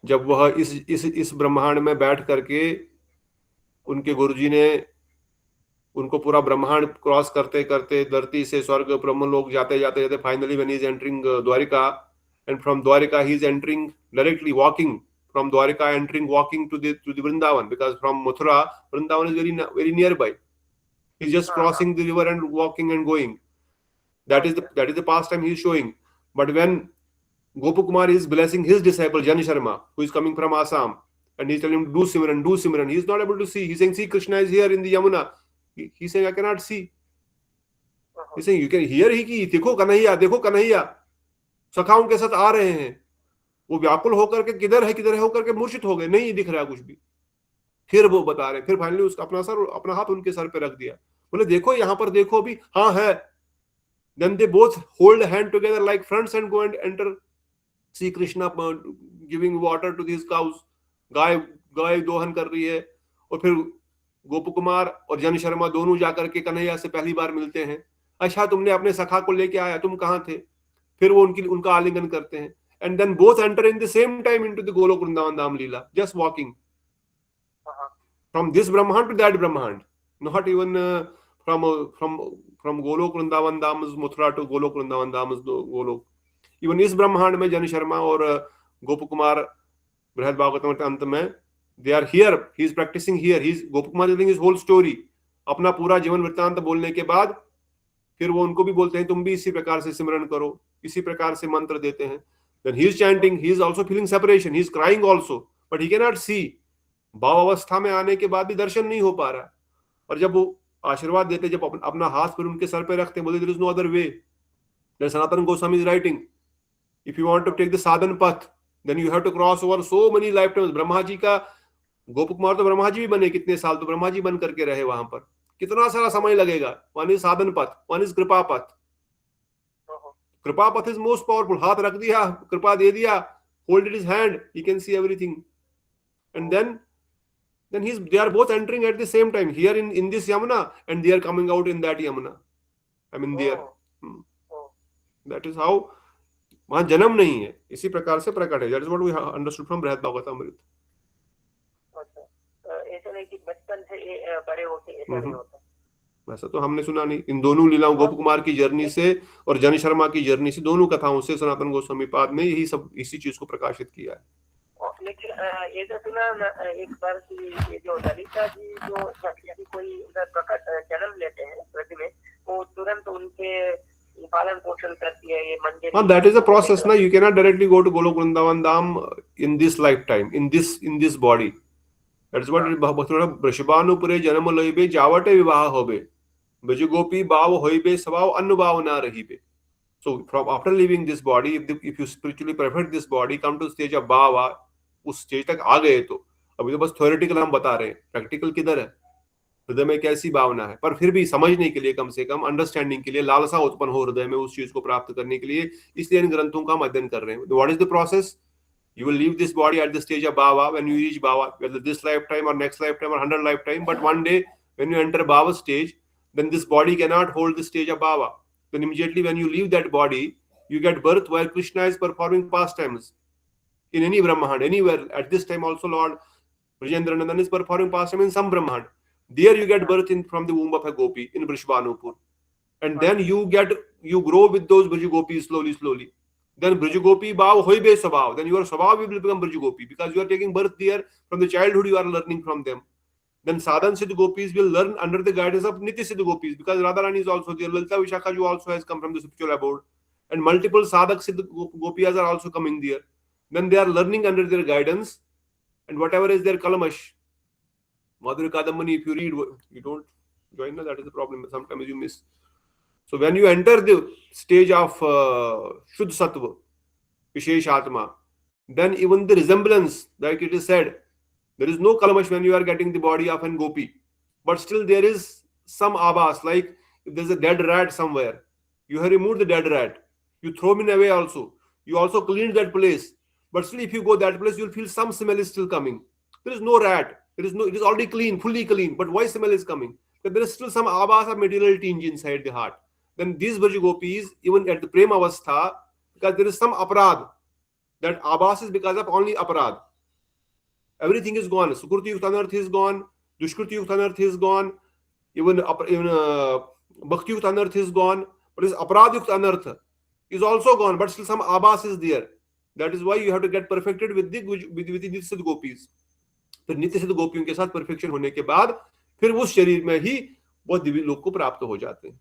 जब वह इस ब्रह्मांड में बैठ करके उनके गुरुजी ने उनको पूरा ब्रह्मांड क्रॉस करते करते धरती से स्वर्ग ब्रह्मलोक जाते जाते जाते finally when he is entering Dwarika, and from Dwarika he is entering directly walking from Dwarika, entering walking to the Vrindavan, because from Mathura Vrindavan is very nearby. He's just crossing the river and walking and going. That is the pastime he is showing. But when Gopakumar is blessing his disciple Jan Sharma, who is coming from Assam, and he's telling him do Simran, he is not able to see. He's saying, see, Krishna is here in the Yamuna. He's saying, I cannot see. He's saying, you can hear ही देखो कन्हैया सखाओं के साथ आ रहे हैं. वो व्याकुल होकर के किधर है होकर के मूर्छित हो गए, नहीं दिख रहा कुछ भी. फिर वो बता रहे, फिर फाइनली उसका अपना हाथ उनके सर पे रख दिया, बोले देखो यहाँ पर देखो भी, हाँ है. Then they both hold hand together like friends and go and enter. See Krishna giving water to these cows. गाय दोहन कर रही है, और फिर गोपकुमार और जन शर्मा दोनों जाकर के कन्हैया से पहली बार मिलते हैं. अच्छा तुमने अपने सखा को लेके आया, तुम कहाँ थे? फिर वो उनका आलिंगन करते हैं. And then both enter in the same time into the Golok Vrindavan Dham Leela, just walking from this Brahmand to that Brahmand, not even from Golok Vrindavan Dham's Mathura to Golok Vrindavan Dham's Golok. Even इस ब्रह्मांड में जन शर्मा और गोपकुमार बृहद भागवतम के अंत में they are here, he is practicing here, he is Gopkumar telling his whole story, अपना पूरा जीवन वृत्तांत बोलने के बाद फिर वो उनको भी बोलते हैं तुम भी इसी प्रकार से सिमरन करो, इसी प्रकार से मंत्र देते हैं. Then he is chanting, he is also feeling separation, he is crying also, but he cannot see. भाव अवस्था में आने के बाद भी दर्शन नहीं हो पा रहा. और जब वो आशीर्वाद देते, जब अपना हाथ फिर उनके सर पे रखते, बोले there is no other way. Then Sanatana Goswami is writing, if you want to take the sadhan path, then you have to cross over so many lifetimes. Brahma ji का, गोपकुमार तो ब्रह्मा जी भी बने, कितने साल तो ब्रह्मा जी बन करके रहे वहां पर, कितना सारा समय लगेगा. वन इज साधन पथ, वन इज कृपा पथ. कृपा पथ इज मोस्ट पावरफुल. हाथ रख दिया, कृपा दे दिया, hold it is hand, he can see everything. And then they are both entering at the same time here in this Yamuna, and they are coming out in that Yamuna. I mean there. That is how वहां जन्म नहीं है, इसी प्रकार से प्रकट है. That is what we understood from Brihad Bhagavatamrita. ऐसा नहीं कि बचपन से बड़े होते ऐसा नहीं होता. वैसा तो हमने सुना नहीं. इन दोनों लीलाओं, गोपकुमार की जर्नी से और जन शर्मा की जर्नी से, दोनों कथाओं से सनातन गोस्वामी पाद ने यही सब इसी चीज को प्रकाशित किया है. लेकिन ये तो सुना एक बार कि ये जो ललिता जी जो यदि कोई उधर प्रकट जन्म लेते हैं पृथ्वी में, वो तुरंत उनके पालन पोषण करती है ये मंदिर. हाँ, that is a process ना. You cannot directly go to Golok Vrindavan Dham in this lifetime, in this body. That's what वृषभानुपुरे जन्म लइबे जावटे विवाह होबे, ब्रज गोपी बाव होइबे सवाव अन्न बाव ना रहिबे. So from after leaving this body, if you spiritually perfect this body, come to stage of bhava, उस stage तक आ गए तो अभी तो बस थ्योरेटिकल हम बता रहे हैं, प्रैक्टिकल किधर है, हृदय में कैसी भावना है. पर फिर भी समझने के लिए, कम से कम अंडरस्टैंडिंग के लिए, लालसा उत्पन्न हो हृदय में उस चीज को प्राप्त करने के लिए, इसलिए इन ग्रंथों का हम अध्ययन कर रहे हैं. What is the process? You will leave this body at the stage of bhava when you reach bhava, whether this lifetime or next lifetime or 100 lifetime. But one day When you enter bhava stage, then this body cannot hold the stage of bhava. Then immediately when you leave that body, you get birth where Krishna is performing pastimes in any Brahmand, anywhere. At this time also Lord Brajendranandan is performing pastime in some Brahmand. There you get birth from the womb of a gopi in Vrishbanupur. And then you grow with those Braj gopis slowly. Then Braj gopi bhav hoibe sabhav. Then your sabhav will become Braj gopi because you are taking birth there. From the childhood you are learning from them. Then Sadhan Siddha gopis will learn under the guidance of Nitya Siddha gopis because Radharani is also there. Lalita Vishakha Ju also has come from the spiritual abode. And multiple Sadhak Siddha gopiyas are also coming there. Then they are learning under their guidance. And whatever is their kalamash. Madhurya Kadambini, if you read, you don't join, that is the problem. Sometimes you miss. So when you enter the stage of Shuddha Sattva, Vishesh Atma, then even the resemblance, like it is said, there is no kalamash when you are getting the body of an gopi. But still there is some abhas, like if there is a dead rat somewhere, you have removed the dead rat, you throw him away also, you also cleaned that place. But still if you go that place, you will feel some smell is still coming. There is no rat, it is already clean, fully clean, but why smell is coming? But there is still some abhas of material tinge inside the heart. Then these Braj gopis, even at the Prema Avastha, because there is some aparad, that abhas is because of only aparad. Everything is gone. Sukriti Yukta Anarth is gone. Dushkriti Yukta Anarth is gone. Even Bhakti Yukta Anarth is gone. But this Aparad Yukta Anarth is also gone. But still some abhas is there. That is why you have to get perfected with the Nitya Siddha gopis. फिर नित्य सिद्ध गोपियों के साथ perfection होने के बाद फिर उस शरीर में ही वो दिव्य लोक को प्राप्त हो जाते हैं.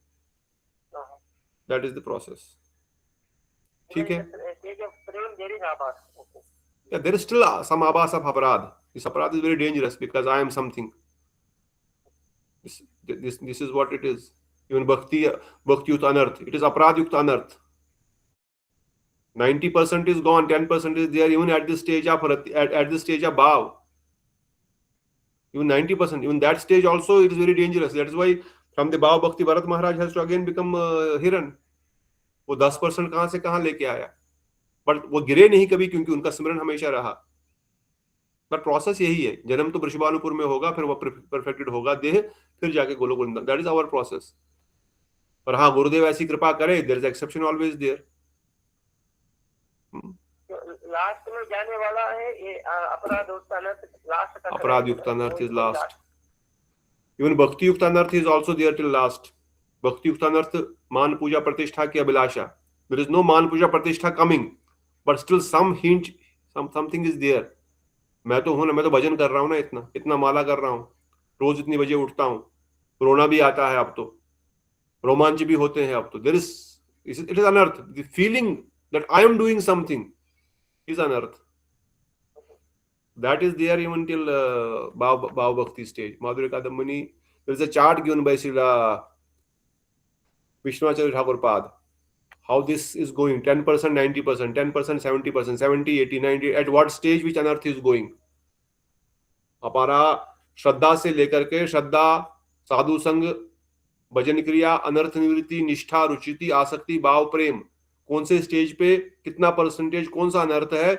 That is the process. ठीक है. Yeah, there is still some abhas of aparad. This aparad is very dangerous because I am something. This is what it is. Even Bhakti Yukta Anarth, it is aparad Yukta Anarth. 90% is gone, 10% is there. Even at this stage of bhav, even 90%, even that stage also it is very dangerous. That is why from the bhav bhakti Bharat Maharaj has to again become Hiran. वो 10% कहां से कहां लेके आया, but वो गिरे नहीं कभी क्योंकि उनका स्मरण हमेशा रहा. पर प्रोसेस यही है. जन्म तो वृषभानुपुर में होगा, फिर वो परफेक्टेड होगा देह, फिर जाके Goloka Vrindavan. That is our process. पर हाँ, गुरुदेव ऐसी कृपा करे, there is exception always there. Last में जाने वाला है ये अपराध युक्त अनर्थ. लास्ट तक अपराध युक्त anartha is last. Even bhakti युक्त anartha is also there till last. भक्ति युक्त अनर्थ मान पूजा प्रतिष्ठा की अभिलाषा. There is no maan puja pratishtha coming, but still some hint, something is there. मैं तो हूं ना, मैं तो भजन कर रहा हूं ना, इतना माला कर रहा हूं, रोज इतनी बजे उठता हूं, रोना भी आता है अब तो, रोमांच भी होते हैं अब तो. देयर इज, इट इज अनर्थ. The feeling that I am doing something is anarth. That is there even till Bhav Bhakti stage. Madhurya Kadambini, there is a chart given by Srila Vishnacharya Thakur Pad. How this is going, 10%, 90%, 10%, 70%, 70, 80, 90, at what stage which anarth is going. हमारा श्रद्धा से लेकर के श्रद्धा, साधु संग, भजन क्रिया, अनर्थ निवृत्ति, निष्ठा, रुचिति, आसक्ति, भाव, प्रेम, कौन से स्टेज पे कितना परसेंटेज कौन सा अनर्थ है,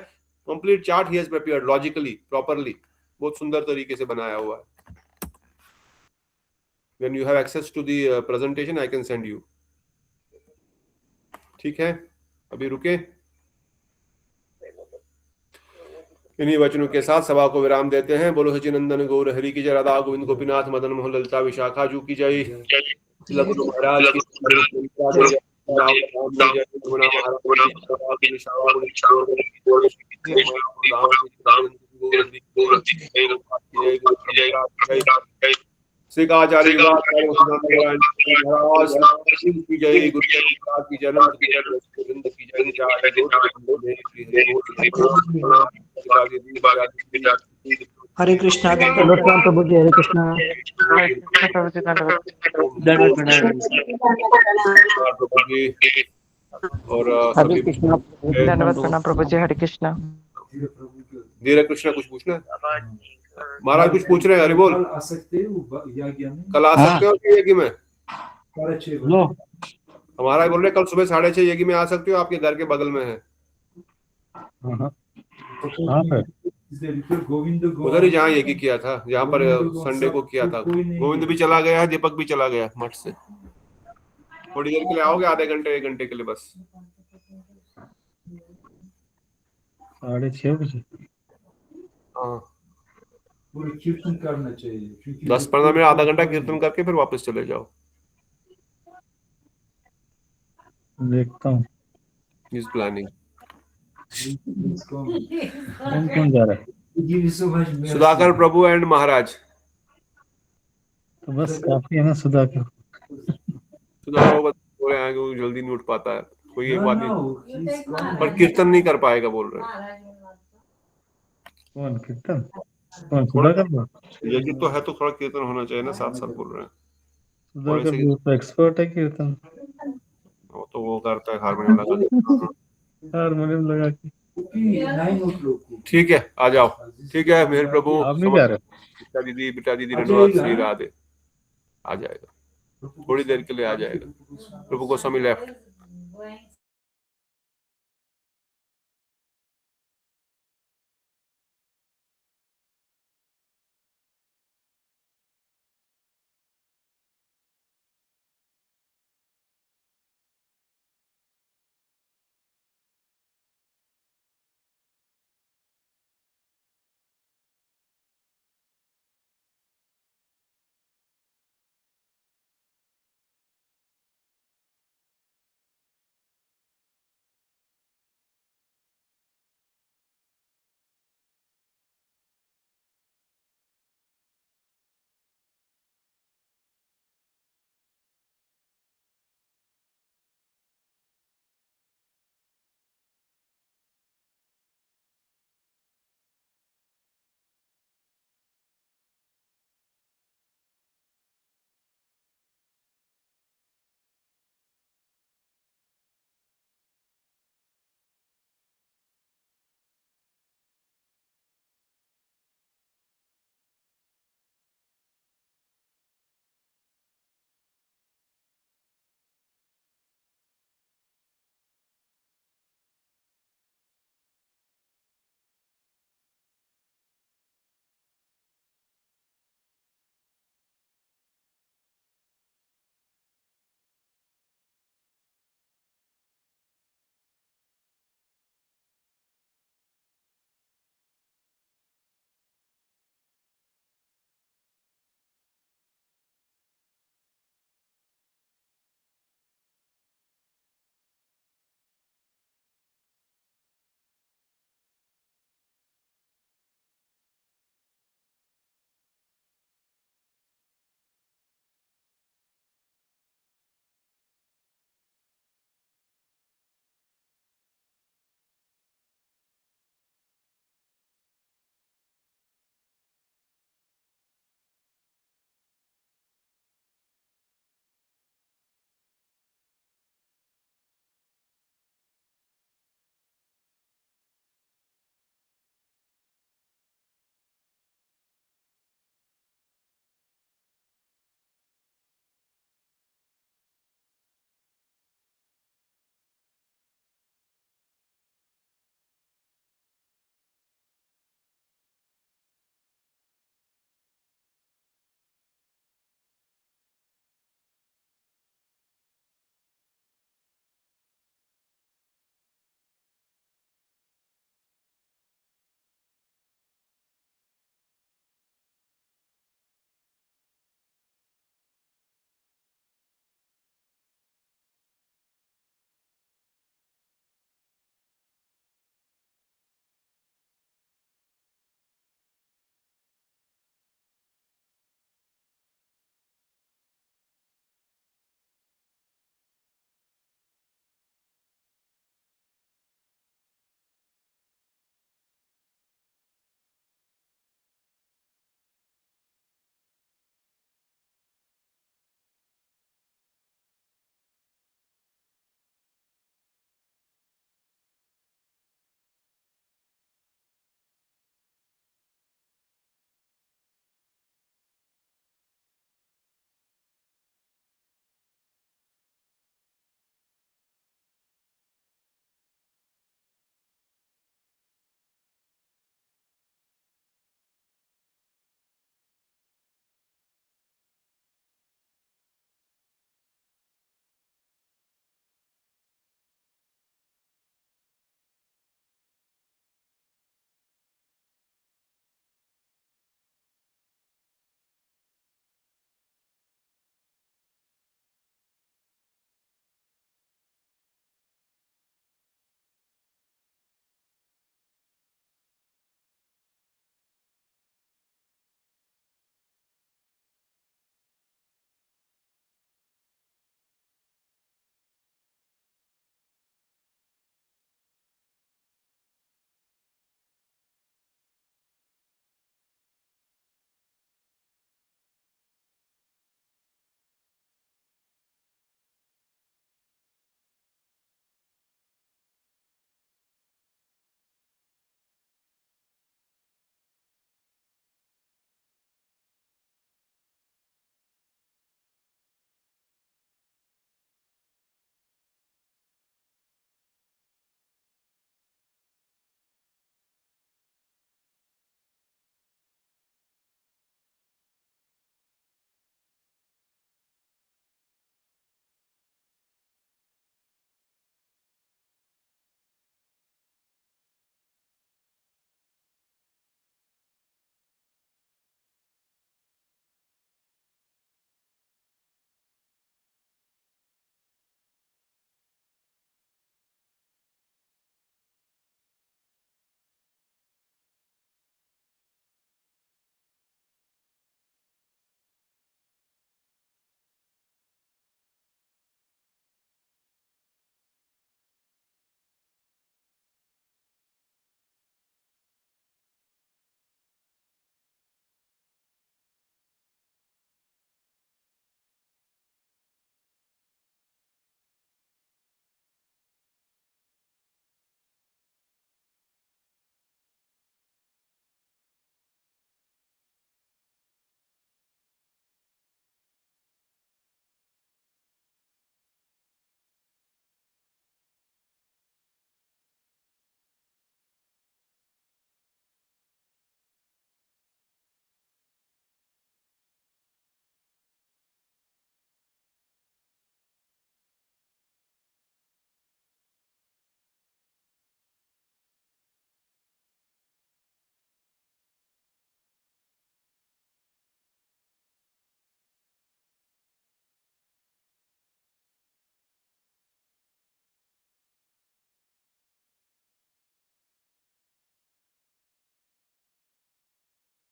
complete chart he has prepared logically, properly. बहुत सुंदर तरीके से बनाया हुआ है. When you have access to the presentation I can send you. ठीक है, अभी रुके. इन्हीं वचनों के साथ सभा को विराम देते हैं. बोलो सचिनंदन गौर हरि की जय. राधा गोविंद गोपीनाथ मदन मोहन ललिता विशाखा जू की जय. गुरु महाराज की श्रीकाचार्य हरे कृष्णा. प्रभु जी हरे कृष्णा. और हरे कृष्णा. धन्यवाद प्रणाम प्रभु जी. हरे कृष्णा. धीरे कृष्णा कुछ पूछना है? महाराज कुछ पूछ रहे हैं. हरि बोल. कल आ सकते हो यज्ञ में? हमारा बोल रहे कल सुबह 6:30 यज्ञ में आ सकते हो, आपके घर के बगल में है. उधर ही जहाँ ये किया था, जहाँ पर संडे को किया था। गोविंद भी चला गया है, दीपक भी चला गया मठ से। थोड़ी देर के लिए आओगे, आधे घंटे 1 घंटे के लिए बस। 6:30 बजे। हाँ, कीर्तन करना चाहिए। 10-15 मिनट, आधा घंटा कीर्तन करके फिर वापस चले जाओ। देखता हूँ इस प्लानिंग। कौन कौन जा रहा है। सुधाकर प्रभु एंड महाराज। तो बस काफी है ना सुधाकर। सुधाकर बस बोले हैं कि वो जल्दी नहीं उठ पाता है, कोई एक बात नहीं, पर कीर्तन नहीं कर पाएगा बोल रहे हैं। कौन कीर्तन? कौन सुधाकर? ये तो है, तो थोड़ा कीर्तन होना चाहिए ना, साथ साथ बोल रहे हैं। सुधाकर भी तो एक्सपर्ट है कीर्तन। वो तो वो करता है हारमोनियम लगा के। हारमोनियम लगा के। ठीक है, आ जाओ। ठीक है, मेरे प्रभु। आप नहीं जा रहे? बेटा दीदी धन्यवाद, श्री राधे। आ जाएगा, थोड़ी देर के लिए आ जाएगा। प्रभु गोस्वामी लेफ्ट।